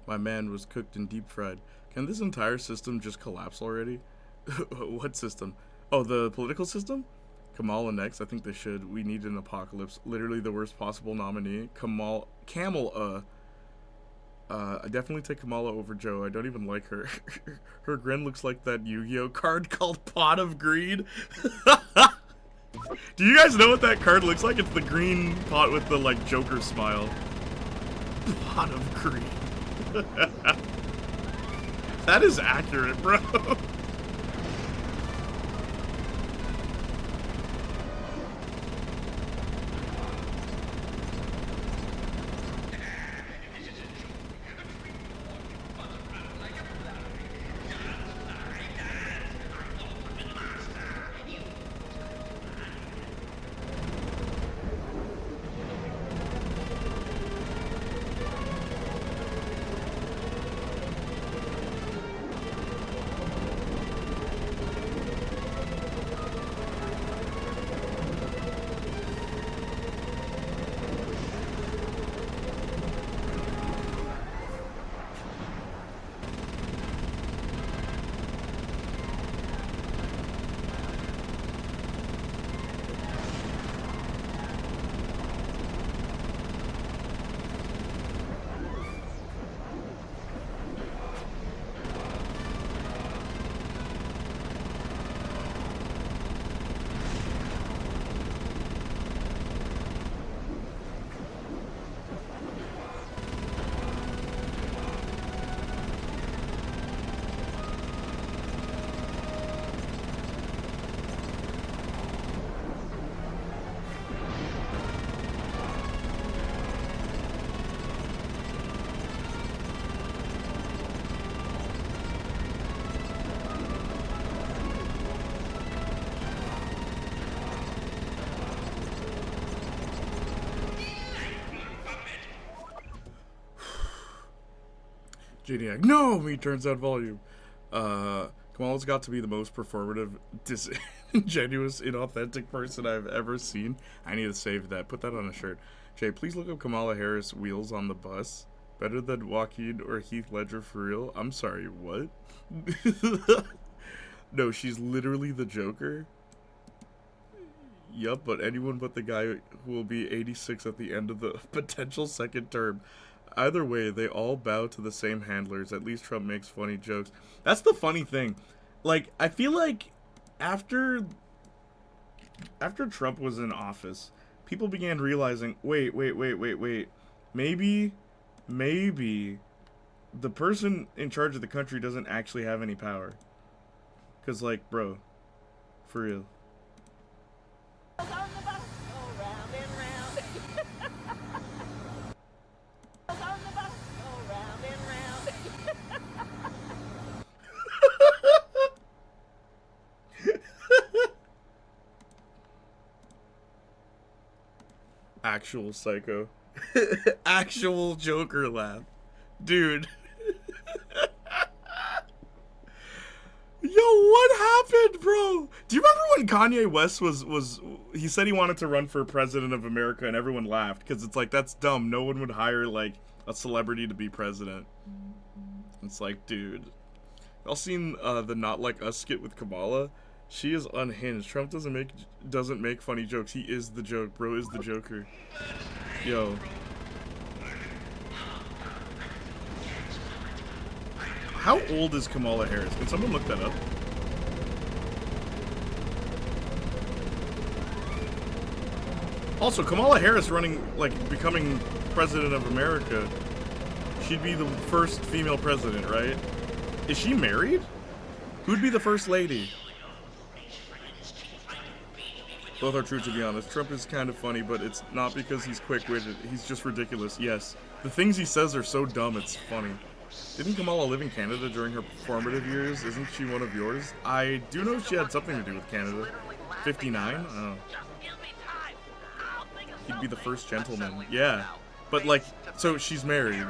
My man was cooked and deep fried. Can this entire system just collapse already? What system? Oh, the political system? Kamala next. I think they should. We need an apocalypse. Literally the worst possible nominee. Kamala. I definitely take Kamala over Joe. I don't even like her. Her grin looks like that Yu-Gi-Oh card called Pot of Greed. Do you guys know what that card looks like? It's the green pot with the, like, Joker smile. Pot of Greed. That is accurate, bro. Janiac, no! He turns down volume. Kamala's got to be the most performative, disingenuous, inauthentic person I've ever seen. I need to save that. Put that on a shirt. Jay, please look up Kamala Harris wheels on the bus. Better than Joaquin or Heath Ledger for real? I'm sorry, what? No, she's literally the Joker. Yup, but anyone but the guy who will be 86 at the end of the potential second term. Either way, they all bow to the same handlers. At least Trump makes funny jokes. That's the funny thing. Like, I feel like after Trump was in office, people began realizing, wait. Maybe the person in charge of the country doesn't actually have any power. 'Cause, like, bro, for real. Actual psycho. Actual Joker laugh. Dude. Yo, what happened, bro? Do you remember when Kanye West was he said he wanted to run for president of America and everyone laughed because it's like, that's dumb. No one would hire like a celebrity to be president. It's like, dude. Y'all seen the Not Like Us skit with Kamala? She is unhinged. Trump doesn't make funny jokes. He is the joke. Bro is the Joker. Yo. How old is Kamala Harris? Can someone look that up? Also, Kamala Harris becoming president of America. She'd be the first female president, right? Is she married? Who'd be the first lady? Both are true, to be honest. Trump is kind of funny, but it's not because he's quick-witted. He's just ridiculous. Yes. The things he says are so dumb, it's funny. Didn't Kamala live in Canada during her formative years? Isn't she one of yours? I do know she had something to do with Canada. 59? Oh. He'd be the first gentleman. Yeah. But, like, so she's married.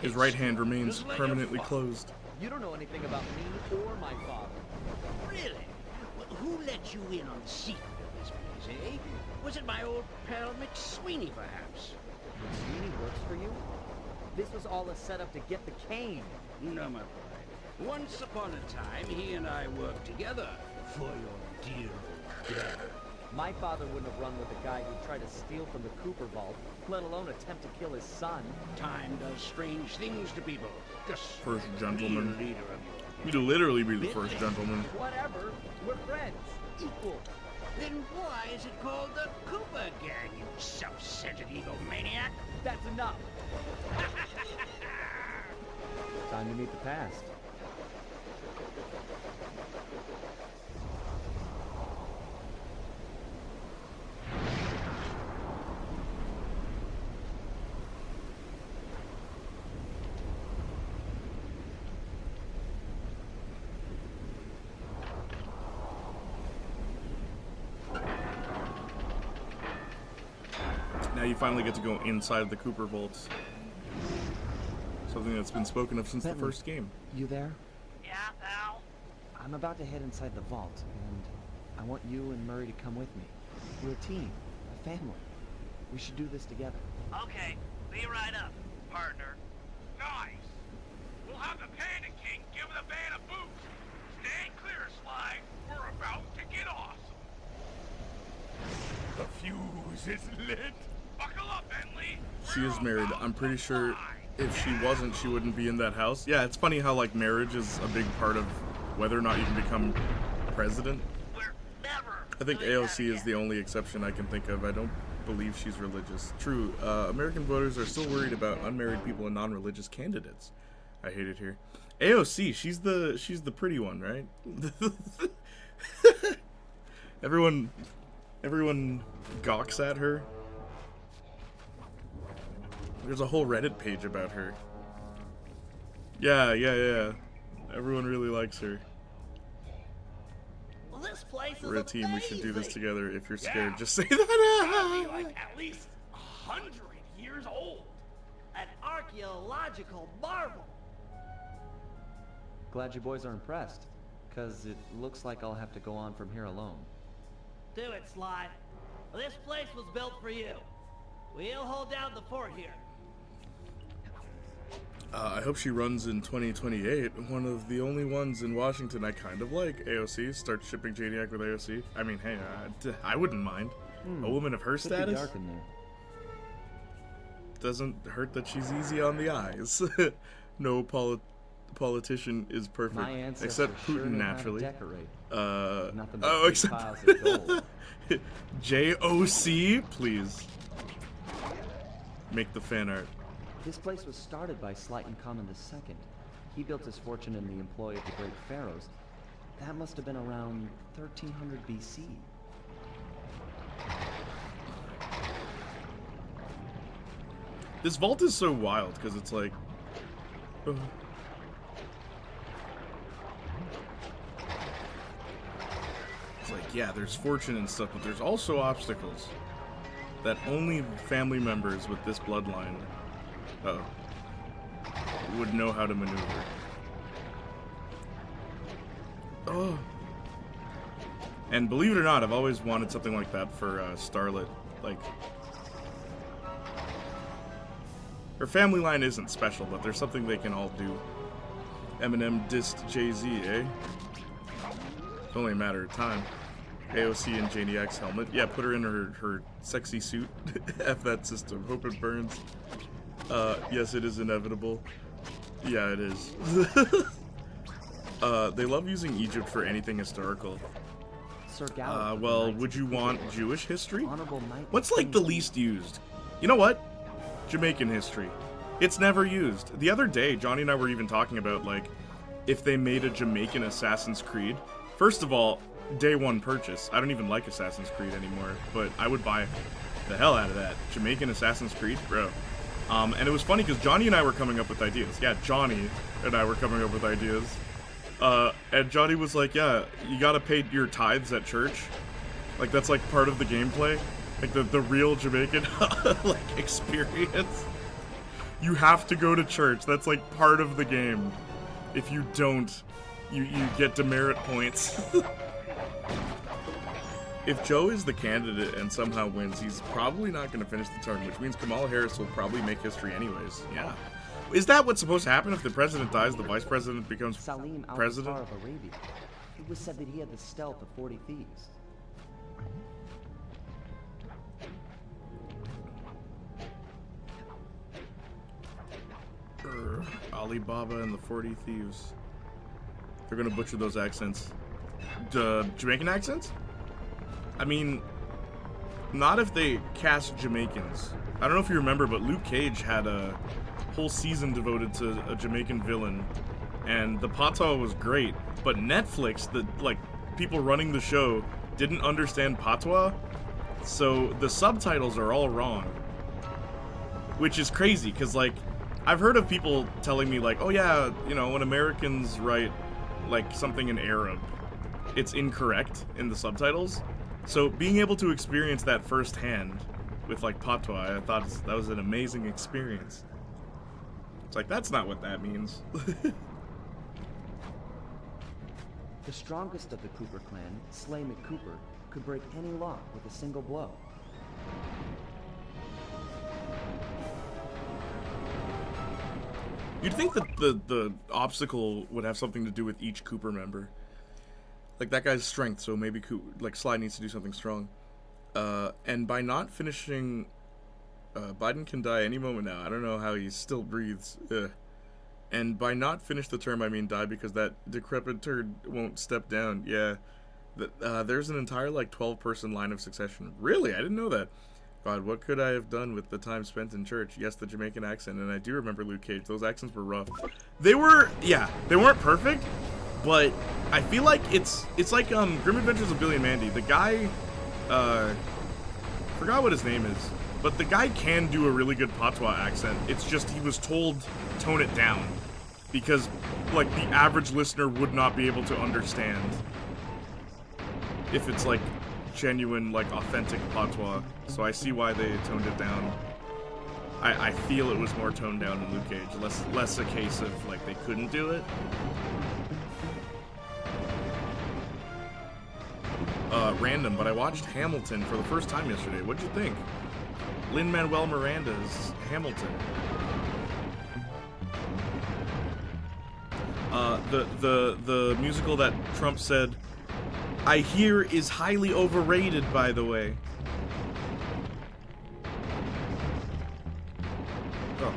His right hand remains permanently closed. You don't know anything about me or my father. Really? Well, who let you in on the secret of this place, eh? Was it my old pal McSweeney, perhaps? Sweeney works for you? This was all a setup to get the cane. No, my boy. Once upon a time, he and I worked together for your dear old dad. My father wouldn't have run with a guy who tried to steal from the Cooper vault, let alone attempt to kill his son. Time does strange things to people. Just First gentleman. leader of He'd literally be the first gentleman. Whatever. We're friends. Equal. Then why is it called the Cooper Gang, you self-centered egomaniac? That's enough. Time to meet the past. Now you finally get to go inside the Cooper vaults. Something that's been spoken of since the first game. You there? Yeah, pal? I'm about to head inside the vault, and I want you and Murray to come with me. We're a team, a family. We should do this together. Okay, be right up, partner. Nice. We'll have the Panda King give the van a boost. Stand clear, Sly. We're about to get awesome. The fuse is lit. Buckle up, Bentley. She is married. I'm pretty sure if she wasn't, she wouldn't be in that house. Yeah, it's funny how, like, marriage is a big part of whether or not you can become president. I think AOC is the only exception I can think of. I don't believe she's religious. True, American voters are still worried about unmarried people and non-religious candidates. I hate it here. AOC, she's the pretty one, right? Everyone gawks at her. There's a whole Reddit page about her. Yeah. Everyone really likes her. Well, this place is We're a team. We should do this amazing. together. If you're scared, Yeah. just say Gotta be that. like at least 100 years old. An archaeological marvel. Glad you boys are impressed, because it looks like I'll have to go on from here alone. Do it, Sly. This place was built for you. We'll hold down the fort here. I hope she runs in 2028. One of the only ones in Washington I kind of like. AOC. Start shipping Janiac with AOC. I mean, hey, I wouldn't mind. A woman of her Could be status dark in there. doesn't hurt that she's easy on the eyes. No politician is perfect, My ancestors except sure Putin, knew how to naturally. decorate. Nothing but Oh, big except piles of gold. JOC, please make the fan art. This place was started by Slyton Common II. He built his fortune in the employ of the great pharaohs. That must have been around 1300 BC. This vault is so wild because it's like. It's like, yeah, there's fortune and stuff, but there's also obstacles that only family members with this bloodline would know how to maneuver. Oh. And believe it or not, I've always wanted something like that for Starlet. Like, her family line isn't special, but there's something they can all do. Eminem dissed Jay-Z, eh? It's only a matter of time. AOC and Janiac's helmet. Yeah, put her in her sexy suit. F that system. Hope it burns. Yes, it is inevitable. Yeah, it is. They love using Egypt for anything historical. Sir Gallo, Well, would you want Jewish history? Honorable Knight What's like the least used? You know what? Jamaican history. It's never used. The other day, Johnny and I were even talking about, like, if they made a Jamaican Assassin's Creed. First of all, day one purchase. I don't even like Assassin's Creed anymore, but I would buy the hell out of that. Jamaican Assassin's Creed, bro. And it was funny because Johnny and I were coming up with ideas. Yeah, Johnny and I were coming up with ideas. And Johnny was like, yeah, you gotta pay your tithes at church. Like, that's like part of the gameplay. Like the real Jamaican like experience. You have to go to church. That's like part of the game. If you don't, you get demerit points. If Joe is the candidate and somehow wins, he's probably not going to finish the term, which means Kamala Harris will probably make history anyways. Yeah. Is that what's supposed to happen? If the president dies, the vice president becomes Salim president? Al-Qasar of Arabia. It was said that he had the stealth of 40 thieves. Alibaba and the 40 Thieves. They're gonna butcher those accents. Jamaican accents? I mean, not if they cast Jamaicans. I don't know if you remember, but Luke Cage had a whole season devoted to a Jamaican villain, and the patois was great. But Netflix, the people running the show, didn't understand patois, so the subtitles are all wrong, which is crazy. Cause I've heard of people telling me oh yeah, when Americans write something in Arab, it's incorrect in the subtitles. So being able to experience that firsthand with patois, I thought that was an amazing experience. It's that's not what that means. The strongest of the Cooper clan, Slay McCooper, could break any lock with a single blow. You'd think that the obstacle would have something to do with each Cooper member. That guy's strength, so maybe Sly needs to do something strong. And by not finishing, Biden can die any moment now. I don't know how he still breathes. Ugh. And by not finish the term, I mean die because that decrepit turd won't step down. Yeah. There's an entire 12-person line of succession. Really? I didn't know that. God, what could I have done with the time spent in church? Yes, the Jamaican accent, and I do remember Luke Cage. Those accents were rough. They weren't perfect, but I feel like it's like Grim Adventures of Billy and Mandy. The guy, forgot what his name is. but the guy can do a really good patois accent. It's just he was told tone it down because, like, the average listener would not be able to understand if it's, like, genuine, like, authentic patois. So I see why they toned it down. I feel it was more toned down in Luke Cage, less a case of, like, they couldn't do it. Random, but I watched Hamilton for the first time yesterday. What'd you think? Lin-Manuel Miranda's Hamilton. The musical that Trump said, I hear is highly overrated, by the way. Oh.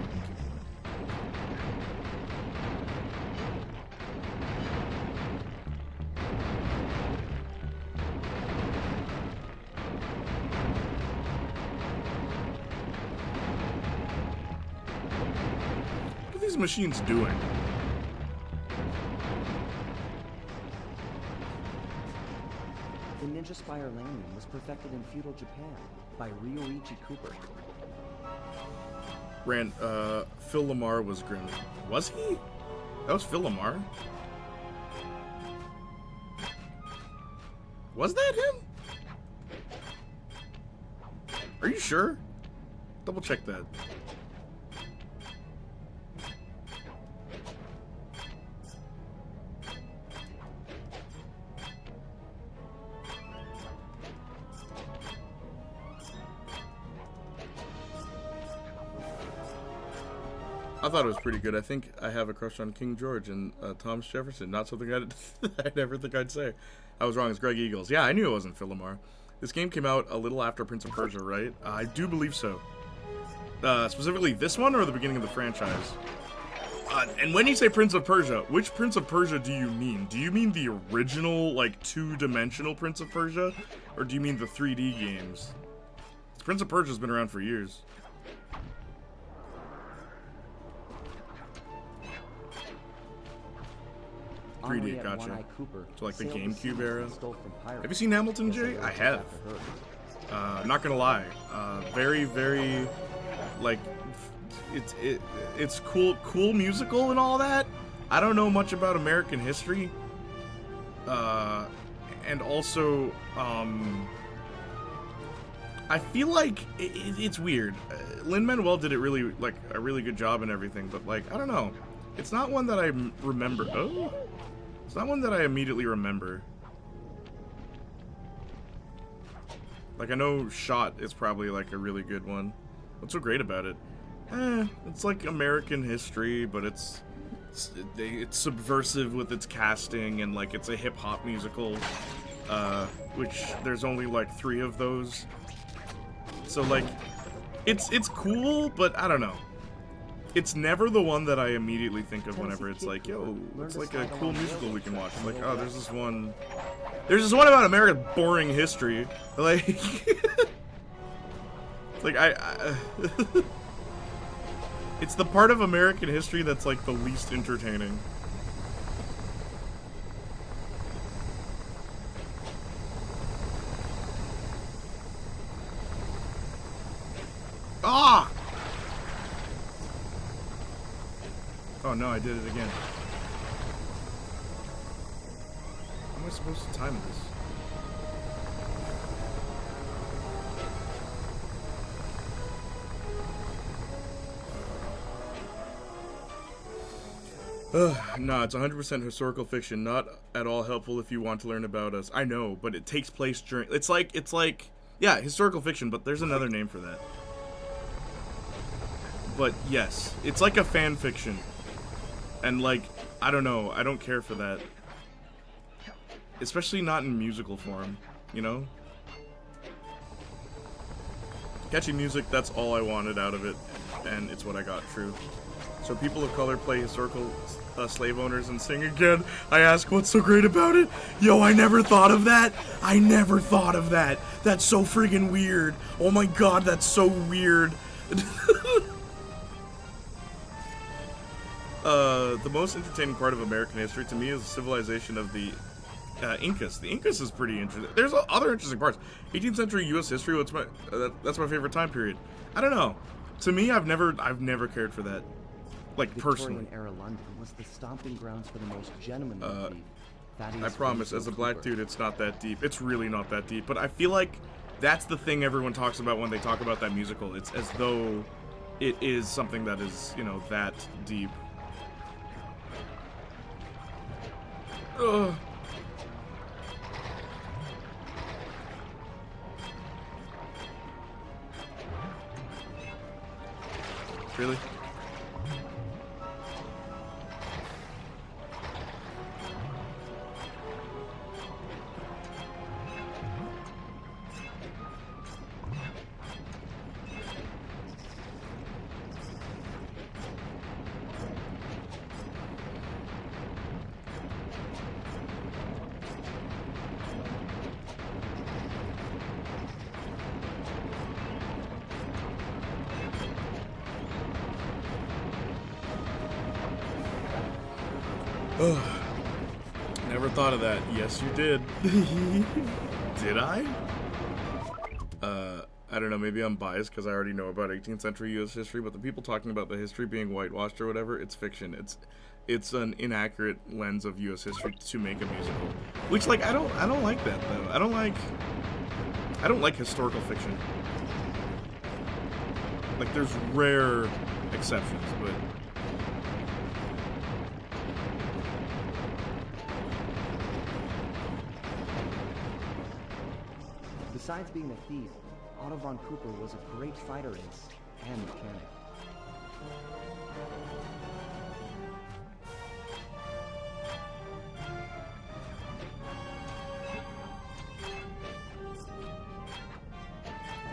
What are these machines doing? The Ninja Spire landing was perfected in feudal Japan by Ryoichi Cooper. Phil Lamar was grim. Was he? That was Phil Lamar? Was that him? Are you sure? Double check that. I thought it was pretty good. I think I have a crush on King George and Thomas Jefferson. Not something I'd never think I'd say. I was wrong. It's Greg Eagles. Yeah, I knew it wasn't Phil Lamar. This game came out a little after Prince of Persia, right? I do believe so. Specifically this one or the beginning of the franchise? And when you say Prince of Persia, which Prince of Persia do you mean? Do you mean the original, like, two-dimensional Prince of Persia? Or do you mean the 3D games? Prince of Persia's been around for years. 3D, gotcha. So like the GameCube era. Have you seen Hamilton, Jay? I have. Not gonna lie, very, very, like, it's cool musical and all that. I don't know much about American history, and also, I feel like it's weird. Lin-Manuel did it really, like, a really good job and everything, but, like, I don't know. It's not one that I remember. Oh. It's not one that I immediately remember. Like, I know Shot is probably, like, a really good one. What's so great about it? It's like American history, but it's subversive with its casting, and, like, it's a hip-hop musical, which there's only, like, 3 of those. So, like, it's cool, but I don't know. It's never the one that I immediately think of whenever it's like, yo, it's like a cool musical we can watch. It's like, oh, there's this one about American boring history. Like, it's like, it's the part of American history that's, like, the least entertaining. Ah! Oh no, I did it again. How am I supposed to time this? No, it's 100% historical fiction, not at all helpful if you want to learn about us. I know, but it takes place during... It's like, yeah, historical fiction, but there's another name for that. But yes, it's like a fan fiction. And, like, I don't know, I don't care for that. Especially not in musical form, you know? Catchy music, that's all I wanted out of it, and it's what I got, true. So people of color play historical slave owners and sing again. I ask, what's so great about it? Yo, I never thought of that. I never thought of that. That's so friggin' weird. Oh my god, that's so weird. The most entertaining part of American history to me is the civilization of the Incas. The Incas is pretty interesting. There's other interesting parts. 18th century U.S. history. What's my that's my favorite time period. I don't know. To me, I've never cared for that. Like personally. Victorian era London was the stomping grounds for the most genuine thief. I promise, as a black dude, it's not that deep. It's really not that deep. But I feel like that's the thing everyone talks about when they talk about that musical. It's as though it is something that is, you know, that deep. Ugh. Really? Ugh. Never thought of that. Yes, you did. Did I? I don't know, maybe I'm biased because I already know about 18th century U.S. history, but the people talking about the history being whitewashed or whatever, it's fiction. It's an inaccurate lens of U.S. history to make a musical. Which, like, I don't like that, though. I don't like historical fiction. Like, there's rare exceptions, but... Besides being a thief, Otto von Cooper was a great fighter ace and mechanic.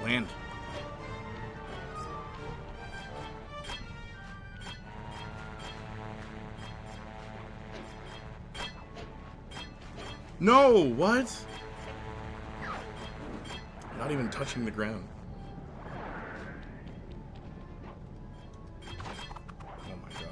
Land. No, what? Not even touching the ground. Oh my god.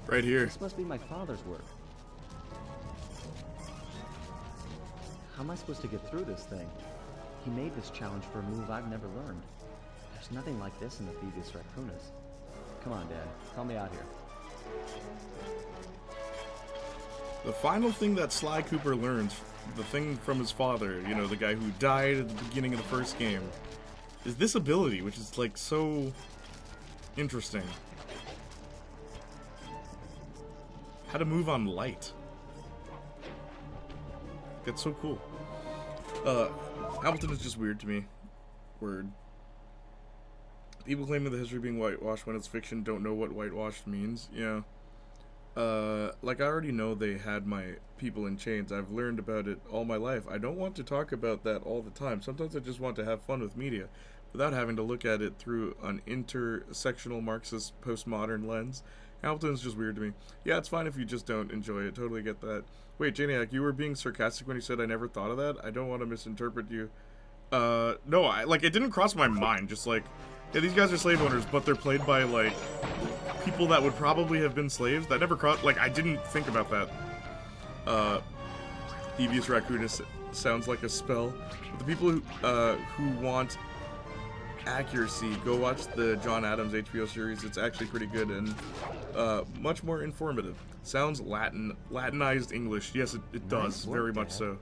Right here. This must be my father's work. How am I supposed to get through this thing? He made this challenge for a move I've never learned. There's nothing like this in the Thieves Raccoonus. Come on, Dad. Help me out here. The final thing that Sly Cooper learns, the thing from his father, you know, the guy who died at the beginning of the first game, is this ability, which is, like, so interesting. How to move on light. That's so cool. Hamilton is just weird to me. Word. People claiming the history being whitewashed when it's fiction don't know what whitewashed means. Yeah. Like I already know they had my people in chains. I've learned about it all my life. I don't want to talk about that all the time. Sometimes I just want to have fun with media without having to look at it through an intersectional Marxist postmodern lens. Hamilton's just weird to me. Yeah, it's fine if you just don't enjoy it. Totally get that. Wait, Janiac, you were being sarcastic when you said I never thought of that? I don't want to misinterpret you. No, it didn't cross my mind. Just like, yeah, these guys are slave owners, but they're played by, like, people that would probably have been slaves. That never crossed, like, I didn't think about that. Thieves Raccoonus sounds like a spell. But the people who want accuracy, go watch the John Adams HBO series. It's actually pretty good and much more informative. Sounds Latinized English. Yes, it does, very much so.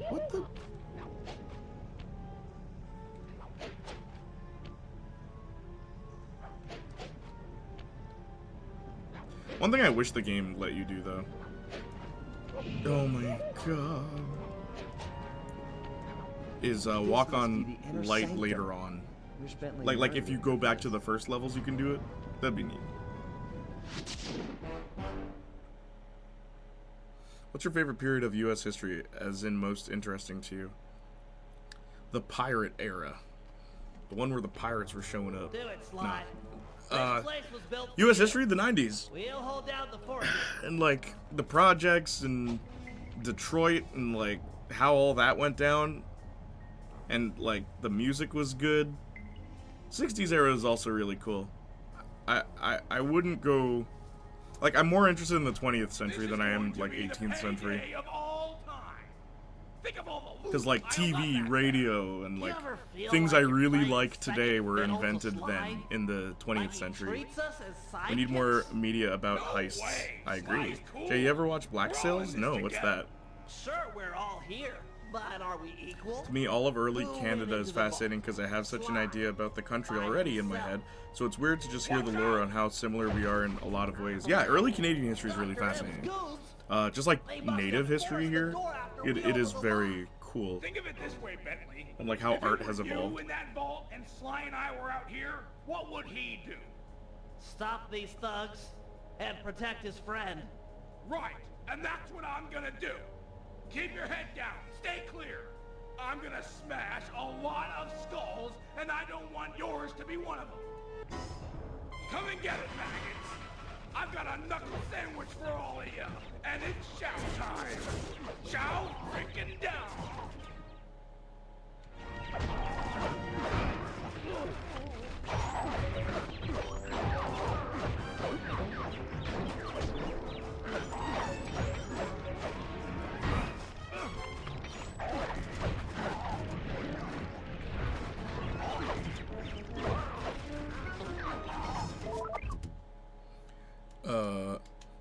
What the? One thing I wish the game let you do, though. Oh my god. Is walk on light later on. Like if you go back to the first levels, you can do it. That'd be neat. What's your favorite period of U.S. history, as in most interesting to you? The pirate era. The one where the pirates were showing up. Do it, Sly. No. This place was built for U.S. you. history, the 90s. We'll hold down the fort. And like the projects and Detroit and like how all that went down. And like the music was good. 60s era is also really cool. I wouldn't go, like, I'm more interested in the 20th century than I am like 18th century. Because like TV, radio, and like things I really like today were invented then in the 20th century. We need more media about heists. I agree. Jay, you ever watch Black Sails? No, what's that? Sure, we're all here, but are we equal? To me, all of early Canada is fascinating because I have such an idea about the country already in my head, so it's weird to just hear the lore on how similar we are in a lot of ways. Yeah, early Canadian history is really fascinating. Just like native history here, it is very cool. Think of it this way, Bentley. And like how If it art were has you evolved. in that vault and Sly and I were out here, what would he do? Stop these thugs and protect his friend. Right, and that's what I'm gonna do. Keep your head down, stay clear. I'm gonna smash a lot of skulls, and I don't want yours to be one of them. Come and get it, maggots. I've got a knuckle sandwich for all of you, and it's chow time. Chow freaking down.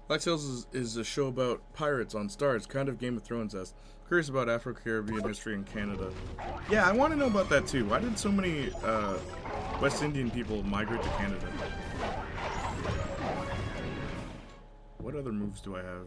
Black Sails is a show about pirates on Stars, kind of Game of Thrones-esque. Curious about Afro-Caribbean history in Canada. Yeah, I want to know about that too. Why did so many West Indian people migrate to Canada? What other moves do I have?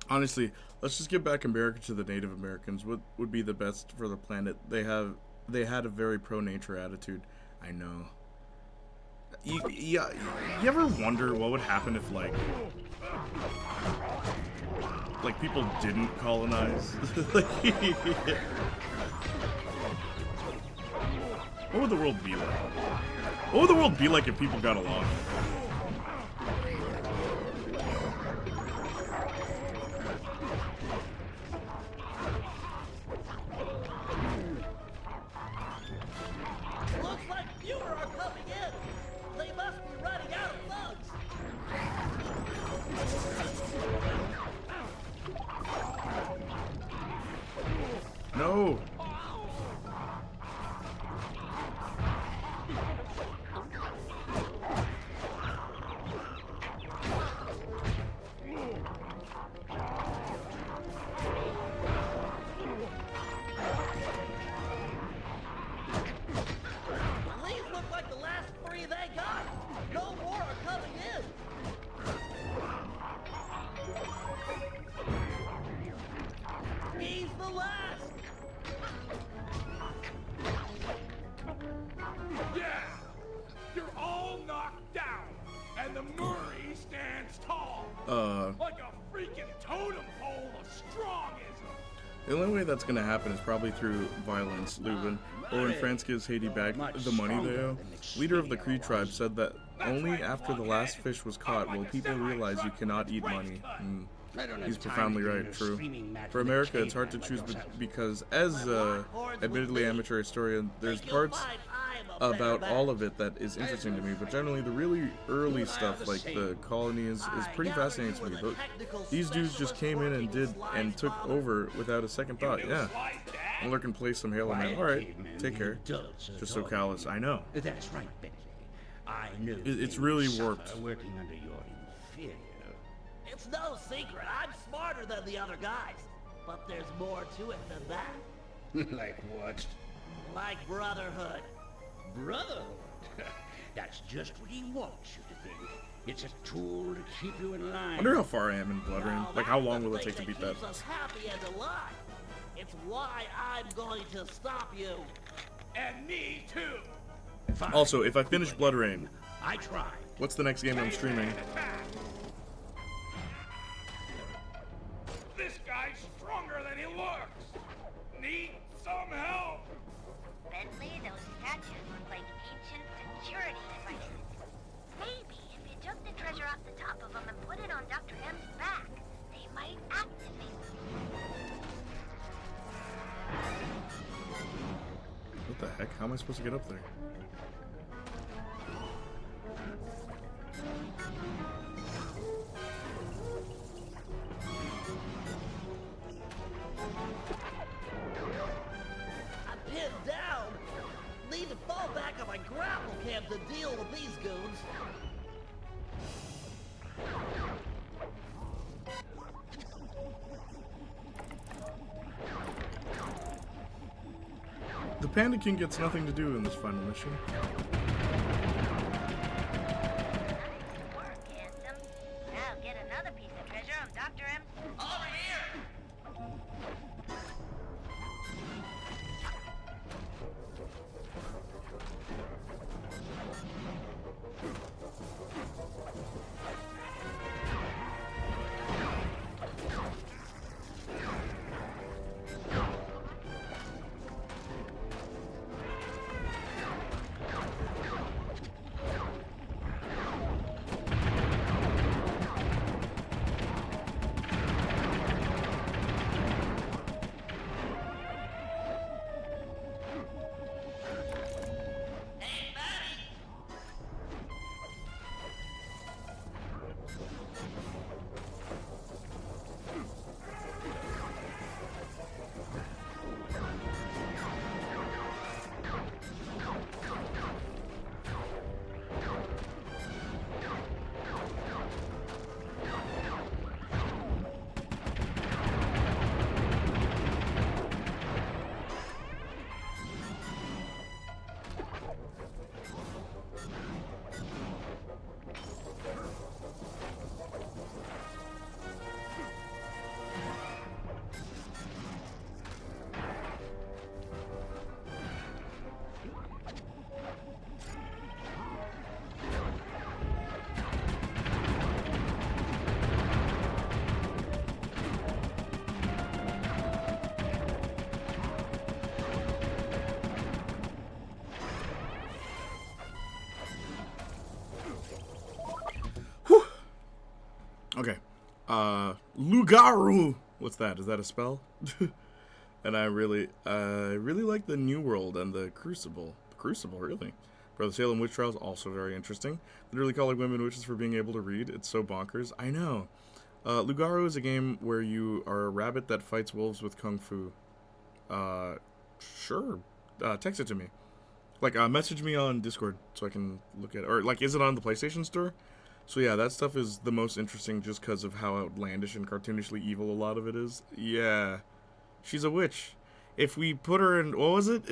Honestly, let's just get back America to the Native Americans. What would be the best for the planet? They had a very pro-nature attitude. I know. You ever wonder what would happen if like people didn't colonize? What would the world be like? What would the world be like if people got along? Looks like fewer are coming in. They must be running out of thugs. No. the last! Yeah! You're all knocked down, and the Murray stands tall. Like a freaking totem pole of strongism. The only way that's gonna happen is probably through violence, Leuven, or when France gives Haiti back the money they owe. Leader of the Cree tribe said that only after the last fish was caught will people realize you cannot eat money. He's profoundly right, true. For America, it's hard to choose because, as admittedly amateur historian, there's parts about all of it that is interesting to me, but generally the really early stuff, like the colonies, is pretty fascinating to me. But these dudes just came in and took over without a second thought. Yeah. Muller can play some Halo, man. Alright, take care. Just so callous. I know. That's right, Bentley. I knew It's really warped. working under your inferior. It's no secret, I'm smarter than the other guys. But there's more to it than that. Like what? Like brotherhood. Brotherhood? That's just what he wants you to think. It's a tool to keep you in line. I wonder how far I am in Blood Rain. Like, how long will it take to beat that? Keeps us happy and alive. It's why I'm going to stop you. And me too. Fine. Also, if I finish Blood Rain, I tried. what's the next game I'm streaming? This guy's stronger than he looks. Need some help. Bentley, those statues look like ancient security devices. Maybe if you took the treasure off the top of them and put it on Dr. M's back, they might activate them. What the heck? How am I supposed to get up there? I'm pinned down. Need to fall back on my grapple cam to deal with these goons. The Panda King gets nothing to do in this final mission. Work, handsome. Now get another piece of treasure on Dr. M's. Over here! Okay. Lugaru! What's that? Is that a spell? And I really like the New World and the Crucible. The Crucible, really. Brother Salem Witch Trials, also very interesting. Literally calling women witches for being able to read. It's so bonkers. I know. Lugaru is a game where you are a rabbit that fights wolves with kung fu. Sure. Text it to me. Like, message me on Discord so I can look at it. Or, like, is it on the PlayStation Store? So yeah, that stuff is the most interesting just because of how outlandish and cartoonishly evil a lot of it is. Yeah. She's a witch. If we put her in... What was it?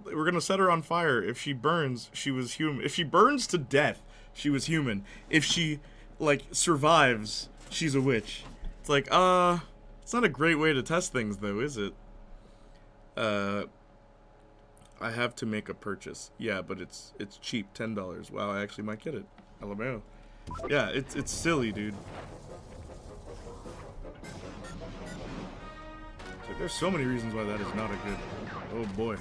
We're going to set her on fire. If she burns, she was human. If she burns to death, she was human. If she, like, survives, she's a witch. It's like, it's not a great way to test things, though, is it? I have to make a purchase. Yeah, but it's cheap, $10. Wow, I actually might get it. Alabama. Yeah, it's silly, dude. So there's so many reasons why that is not a good. Oh boy.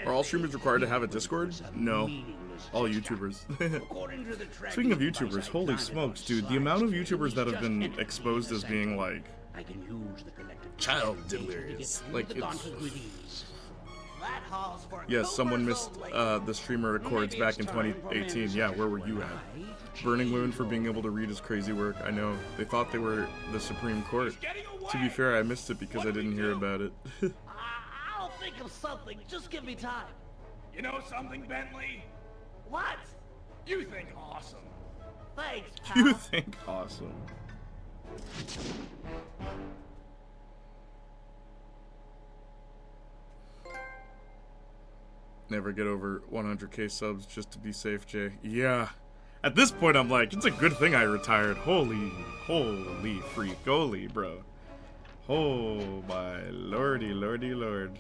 Are all streamers required to have a Discord? No. All YouTubers. Speaking of YouTubers, holy smokes, dude. The amount of YouTubers that have been exposed as being, like, child diddlers. Like, it's... Yes, someone missed the streamer records back in 2018. Yeah, where were you at? Burning women for being able to read his crazy work. I know. They thought they were the Supreme Court. To be fair, I missed it because I didn't hear about it. I'll think of something. Just give me time. You know something, Bentley? What? You think awesome. Thanks, pal. You think awesome. Never get over 100k subs just to be safe, Jay. Yeah. At this point, I'm like, it's a good thing I retired. Holy freak. Holy, bro. Oh, my lordy, lordy, lord.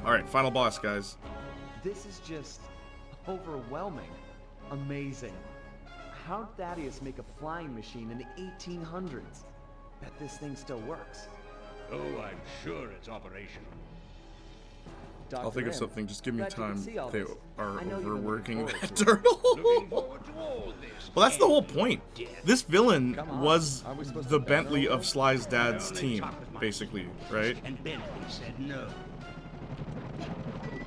Alright, final boss, guys. This is just overwhelming. Amazing. How'd Thaddeus make a flying machine in the 1800s? Bet this thing still works. Oh, I'm sure it's operational. Dr. I'll think of M, something, just give me glad you can time. see all They this. are I know you've been overworking looking that forward to it. Looking turtle. forward to all this. Well, that's the whole point. This villain Come on. was Are we supposed the to bet Bentley over? of Sly's dad's Well, they team, talked with my basically, boss, right? And Bentley said no. What the...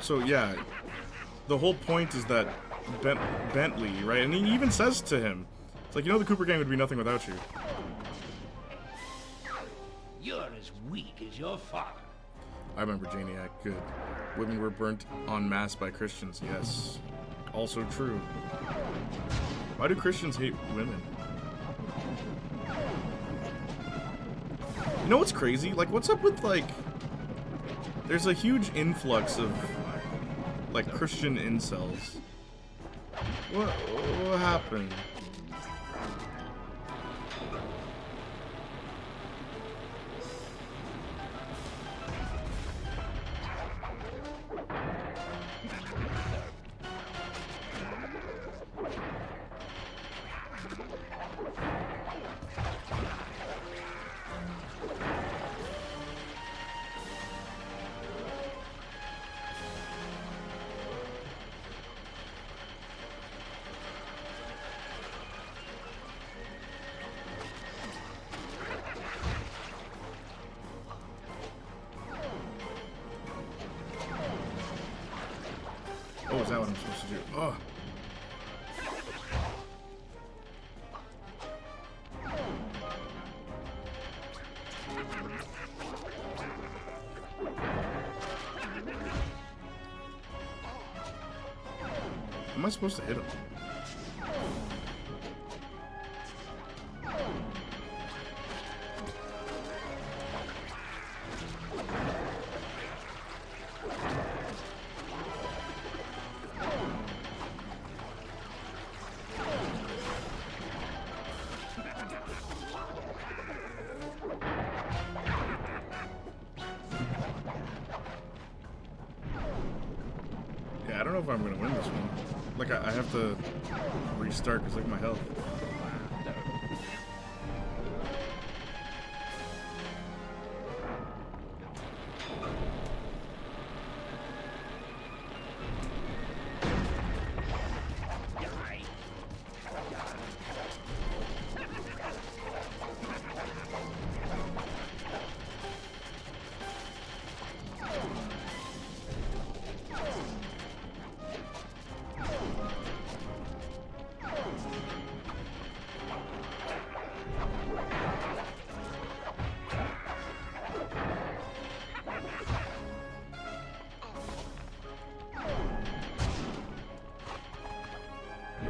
So yeah, the whole point is that Bentley, right? And he even says to him, it's like, you know, the Cooper gang would be nothing without you. You're as weak as your father. I remember Janiac, good. Women were burnt en masse by Christians, yes. Also true. Why do Christians hate women? You know what's crazy? Like, what's up with, like... There's a huge influx of, like, Christian incels. What happened? Oh, is that what I'm supposed to do? Oh. Am I supposed to hit him? Yeah, I don't know if I'm gonna win this one. Like, I have to restart because look at my health.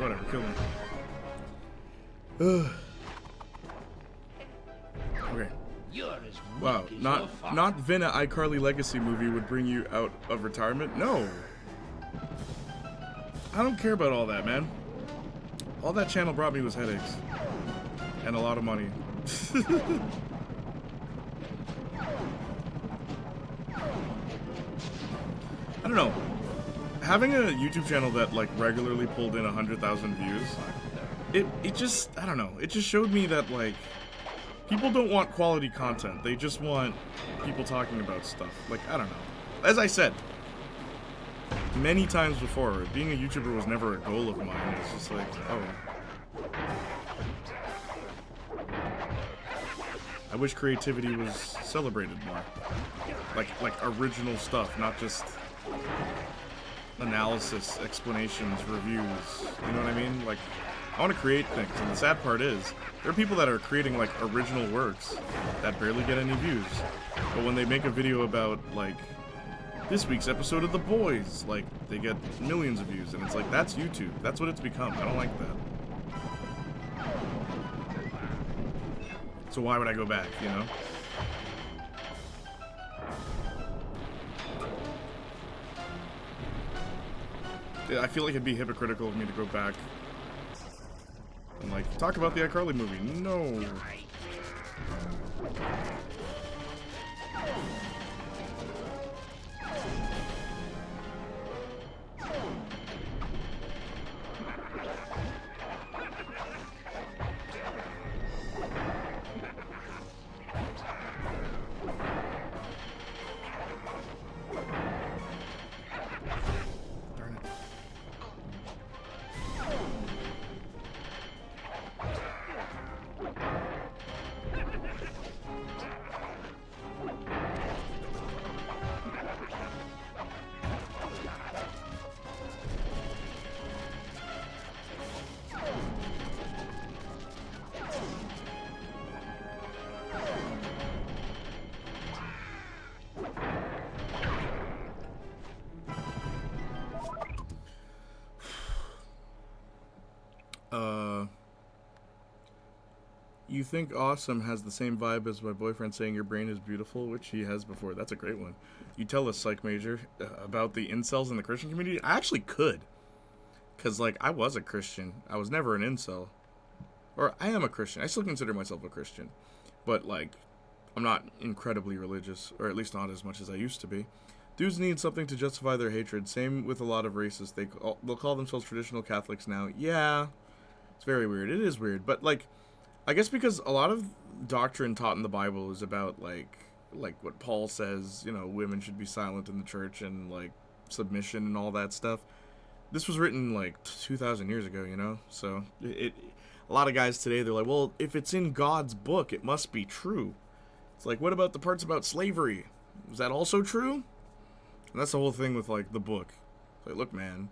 Whatever, kill me. Ugh. Okay. Wow, not Vinna iCarly Legacy movie would bring you out of retirement. No. I don't care about all that, man. All that channel brought me was headaches. And a lot of money. I don't know. Having a YouTube channel that like regularly pulled in 100,000 views, it just, I don't know, it just showed me that like people don't want quality content. They just want people talking about stuff. Like, I don't know. As I said many times before, being a YouTuber was never a goal of mine. It's just like, oh. I wish creativity was celebrated more. Like original stuff, not just analysis, explanations, reviews. You know what I mean? Like, I want to create things, and the sad part is, there are people that are creating, like, original works that barely get any views. But when they make a video about, like, this week's episode of The Boys, like, they get millions of views, and it's like, that's YouTube. That's what it's become. I don't like that. So why would I go back, you know? I feel like it'd be hypocritical of me to go back and, like, talk about the iCarly movie. No. You think awesome has the same vibe as my boyfriend saying your brain is beautiful, which he has before. That's a great one. You tell a psych major about the incels in the Christian community? I actually could. Because, like, I was a Christian. I was never an incel. Or, I am a Christian. I still consider myself a Christian. But, like, I'm not incredibly religious. Or at least not as much as I used to be. Dudes need something to justify their hatred. Same with a lot of racists. They'll call themselves traditional Catholics now. Yeah. It's very weird. It is weird. But, like, I guess because a lot of doctrine taught in the Bible is about, like what Paul says, you know, women should be silent in the church and, like, submission and all that stuff. This was written, like, 2,000 years ago, you know? So, a lot of guys today, they're like, well, if it's in God's book, it must be true. It's like, what about the parts about slavery? Is that also true? And that's the whole thing with, like, the book. It's like, look, man.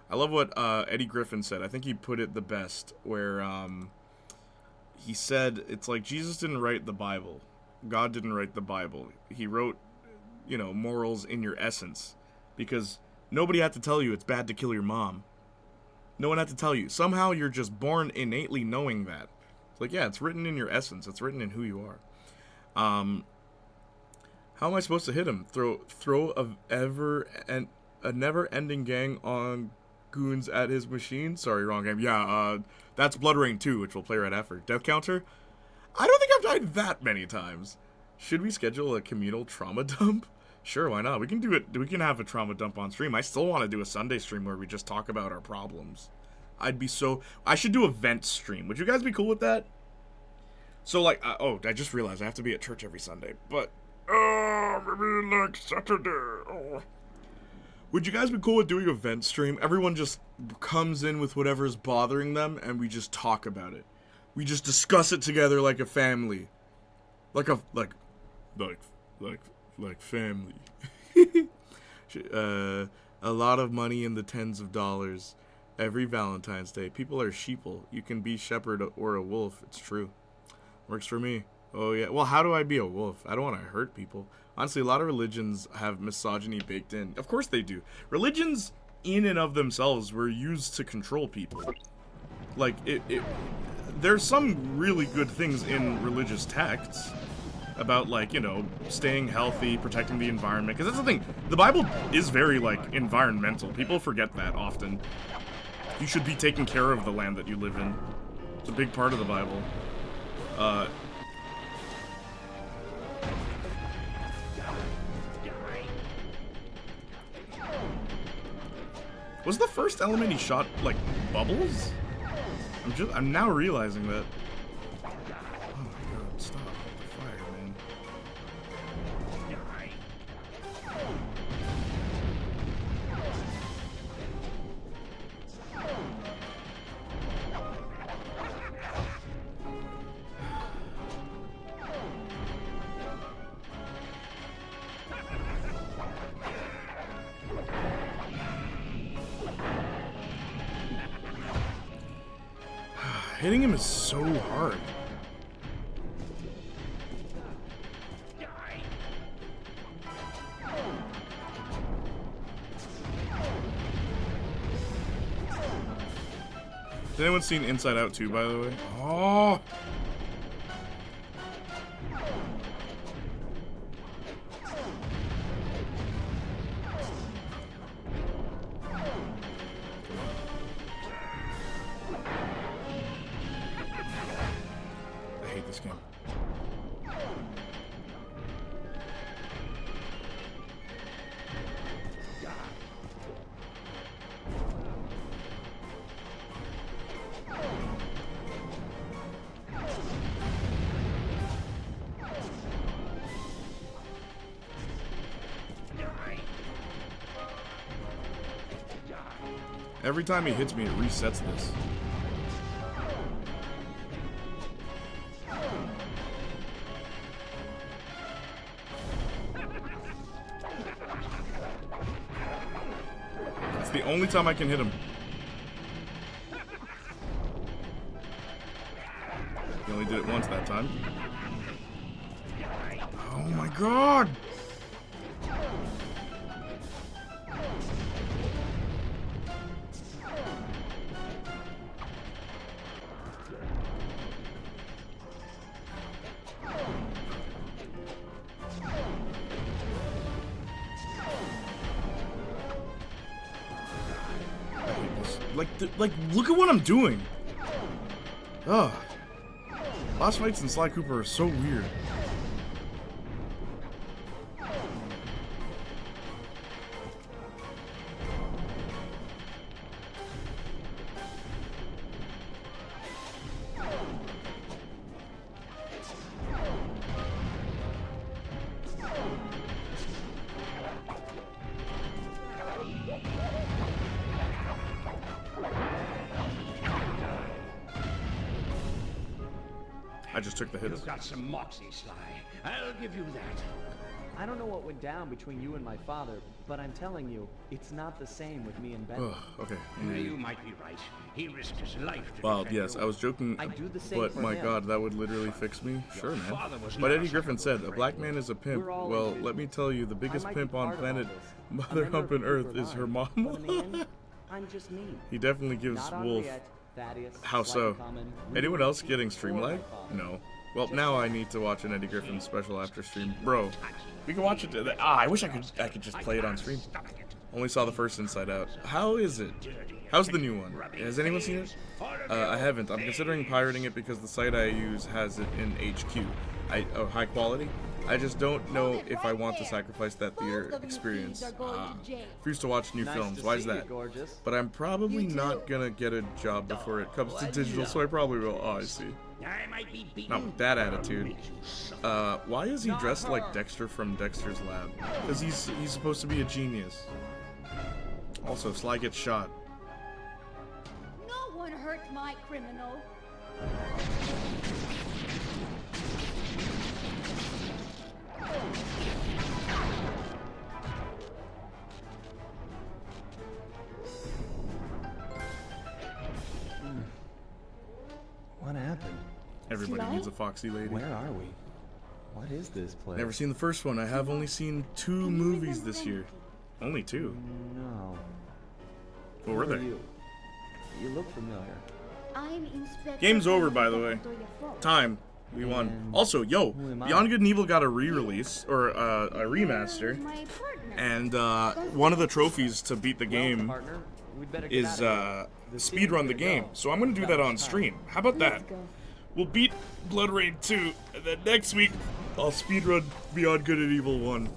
I love what Eddie Griffin said. I think he put it the best, where, he said, it's like Jesus didn't write the Bible. God didn't write the Bible. He wrote, you know, morals in your essence. Because nobody had to tell you it's bad to kill your mom. No one had to tell you. Somehow you're just born innately knowing that. It's like, yeah, it's written in your essence. It's written in who you are. How am I supposed to hit him? Throw a never-ending gang on goons at his machine? Sorry, wrong game. Yeah, that's Blood Rain 2, which we'll play right after. Death Counter? I don't think I've died that many times. Should we schedule a communal trauma dump? Sure, why not? We can do it. We can have a trauma dump on stream. I still want to do a Sunday stream where we just talk about our problems. I should do a vent stream. Would you guys be cool with that? So, like, I just realized I have to be at church every Sunday. But, maybe, like, Saturday. Oh. Would you guys be cool with doing a vent stream? Everyone just comes in with whatever's bothering them, and we just talk about it. We just discuss it together like a family. Like family. A lot of money in the tens of dollars. Every Valentine's Day. People are sheeple. You can be shepherd or a wolf. It's true. Works for me. Oh, yeah. Well, how do I be a wolf? I don't want to hurt people. Honestly, a lot of religions have misogyny baked in. Of course they do. Religions, in and of themselves, were used to control people. Like, there's some really good things in religious texts about, like, you know, staying healthy, protecting the environment. Because that's the thing. The Bible is very, like, environmental. People forget that often. You should be taking care of the land that you live in. It's a big part of the Bible. Was the first element he shot, like, bubbles? I'm now realizing that. Oh my god, stop with the fire, man. Hitting him is so hard. Has anyone seen Inside Out 2, by the way? Oh! I hate this game. Every time he hits me, it resets this. It's the only time I can hit him. He only did it once that time. Oh my god! Like, look at what I'm doing. Ugh. Boss fights in Sly Cooper are so weird. I just took the hits. You've got some moxie, Sly. I'll give you that. I don't know what went down between you and my father, but I'm telling you, it's not the same with me and Ben. Okay. You might be right. He risked his life to Well, defend yes, you. I was joking, I do the same but for my him. god, that would literally fix me. Sure, man. father was But not Eddie a Griffin said, sucker a for black breaking man is a pimp. We're all Well, individuals. let me tell you, the biggest I might be pimp on part of all planet this, a Mother member of Humpin' the Earth Cooper is her line. mom. But in the end, I'm just me. He definitely gives Not Wolf. Henriette, Thaddeus, How so? Common, Anyone else getting or stream my lag? father. No. Well, now I need to watch an Eddie Griffin special after stream. Bro, we can watch it. I wish I could just play it on stream. Only saw the first Inside Out. How is it? How's the new one? Has anyone seen it? I haven't. I'm considering pirating it because the site I use has it in HQ. High quality. I just don't know if I want to sacrifice that theater experience. Refuse to watch new films. Why is that? But I'm probably not gonna get a job before it comes to digital, so I probably will. Oh, I see. I might be beaten, Not with that attitude. Why is he dressed like Dexter from Dexter's Lab? Because he's supposed to be a genius. Also, Sly gets shot. No one hurt my criminal. What happened? Everybody Sly? needs a foxy lady. Where are we? What is this place? Never seen the first one. I have only seen 2 movies this year. Only 2. No. What were Who are they? You look familiar. I'm Inspector. Game's over, by the way. Montoya Falls. Time. We won. And Also, yo, who am I? Beyond Good and Evil got a re-release, or a remaster, My partner. and one of the trophies to beat the game partner, we'd better get is out of here. speedrun the game. So I'm gonna do that on stream. How about that? Let's go. We'll beat Blood Rain 2, and then next week I'll speedrun Beyond Good and Evil 1.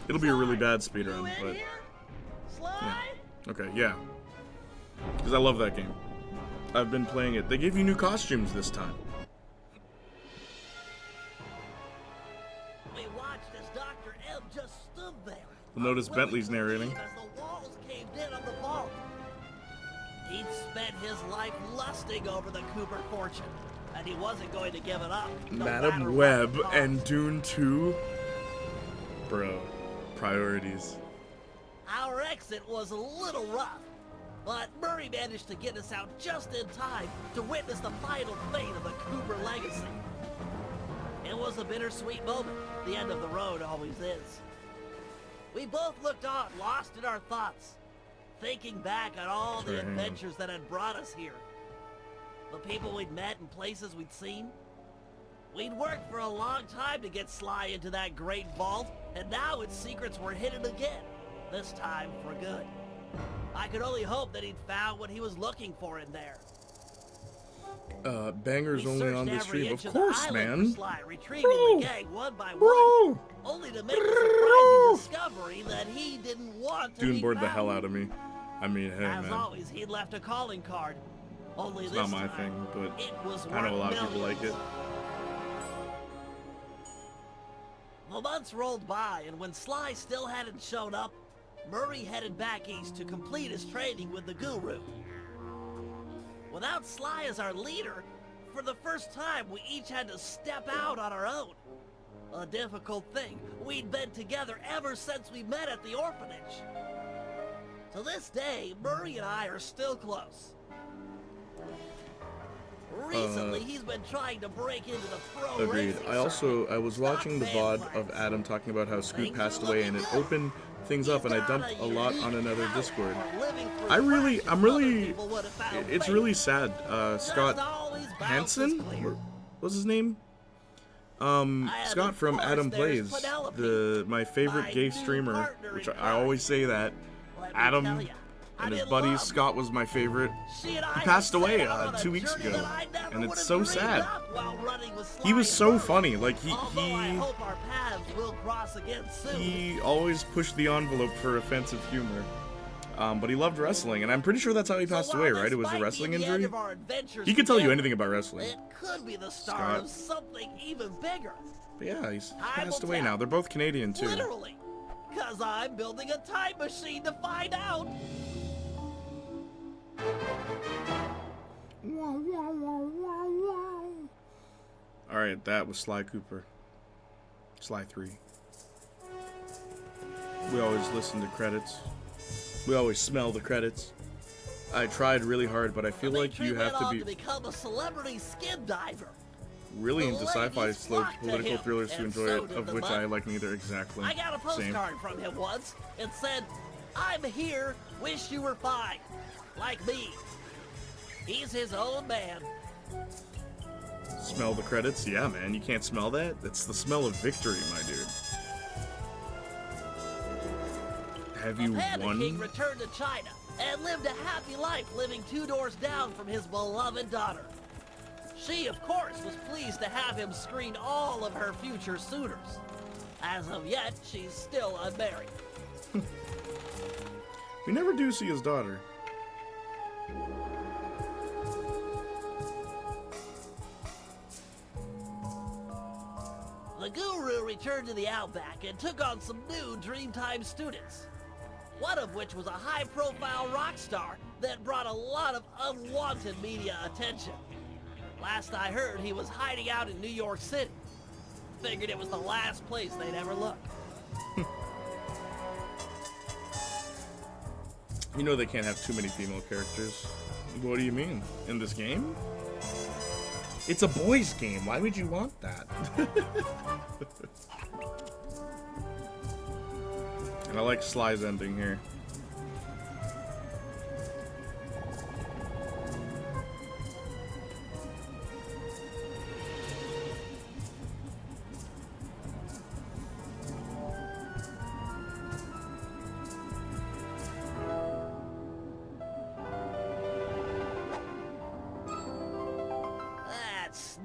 It'll be a really bad speedrun, but yeah. Okay, yeah. Because I love that game. I've been playing it. They gave you new costumes this time. We watched as Dr. M just stood there. You'll notice unwilling Bentley's to narrating. leave As the walls caved in on the vault. He'd spent his life lusting over the Cooper fortune, and he wasn't going to give it up. No matter Madam what Web it cost. and Dune 2. Bro, priorities. Our exit was a little rough, but Murray managed to get us out just in time to witness the final fate of the Cooper legacy. It was a bittersweet moment. The end of the road always is. We both looked on, lost in our thoughts, thinking back on all the Sorry, hang on. adventures that had brought us here. The people we'd met and places we'd seen. We'd worked for a long time to get Sly into that great vault, and now its secrets were hidden again, this time for good. I could only hope that he'd found what he was looking for in there. Bangers We only searched on the every stream. inch Of the course, island for man. Sly, retrieving Bro. the gang one by Bro. one, only to make the surprising discovery that he didn't want to Dune be bored the found. hell out of me. I mean, hey, As man. always, he'd left a calling card. Only It's this not my time, thing, but it was I know a worth lot of people millions. like it. The months rolled by, and when Sly still hadn't shown up, Murray headed back east to complete his training with the Guru. Without Sly as our leader, for the first time we each had to step out on our own. A difficult thing. We'd been together ever since we met at the orphanage. To this day, Murray and I are still close. Recently, he's been trying to break into the pro Agreed. racing I was circuit. watching the Stop VOD of vampires. Adam talking about how Scoot Things passed are away, and it looking good. opened things up, and I dumped a lot on another Discord. I'm really, it's really really sad. Scott Hansen? What's his name? Scott from Adam Plays, my favorite gay streamer, which I always say that. Adam and his buddies, Scott was my favorite. He passed away 2 weeks ago, and it's so sad. He was so funny, like he always pushed the envelope for offensive humor. But he loved wrestling, and I'm pretty sure that's how he passed away, right? It was a wrestling injury? He could tell you anything about wrestling. It could be the start Scott. of something even bigger. But yeah, he's I passed will away tell. now. They're both Canadian, too. Literally. Because I'm building a time machine to find out. Alright, that was Sly Cooper. Sly 3. We always listen to credits. We always smell the credits. I tried really hard, but I feel The like big tree you have went on to to be become a celebrity skin diver. really The into sci-fi ladies slow flocked to political him, thrillers to and enjoy so it, did of the which mother. I like neither exactly. I got a Same. postcard from him once. It said, "I'm here, wish you were fine. Like me." He's his own man. Smell the credits? Yeah, man. You can't smell that? It's the smell of victory, my dude. Have The you Panda won? King returned to China and lived a happy life living 2 doors down from his beloved daughter. She, of course, was pleased to have him screen all of her future suitors. As of yet, she's still unmarried. We never do see his daughter. The Guru returned to the Outback and took on some new Dreamtime students. One of which was a high-profile rock star that brought a lot of unwanted media attention. Last I heard, he was hiding out in New York City. Figured it was the last place they'd ever look. You know they can't have too many female characters. What do you mean? In this game? It's a boys' game. Why would you want that? And I like Sly's ending here.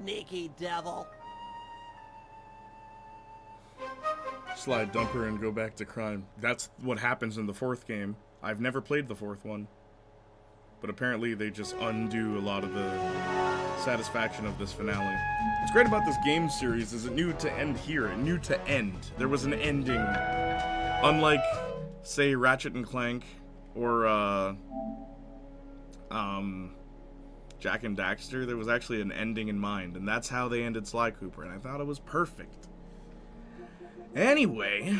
sneaky devil. Slide dumper and go back to crime. That's what happens in the fourth game. I've never played the fourth one. But apparently they just undo a lot of the satisfaction of this finale. What's great about this game series is it knew to end here. It knew to end. There was an ending. Unlike, say, Ratchet and Clank or Jak and Daxter, there was actually an ending in mind, and that's how they ended Sly Cooper, and I thought it was perfect. Anyway,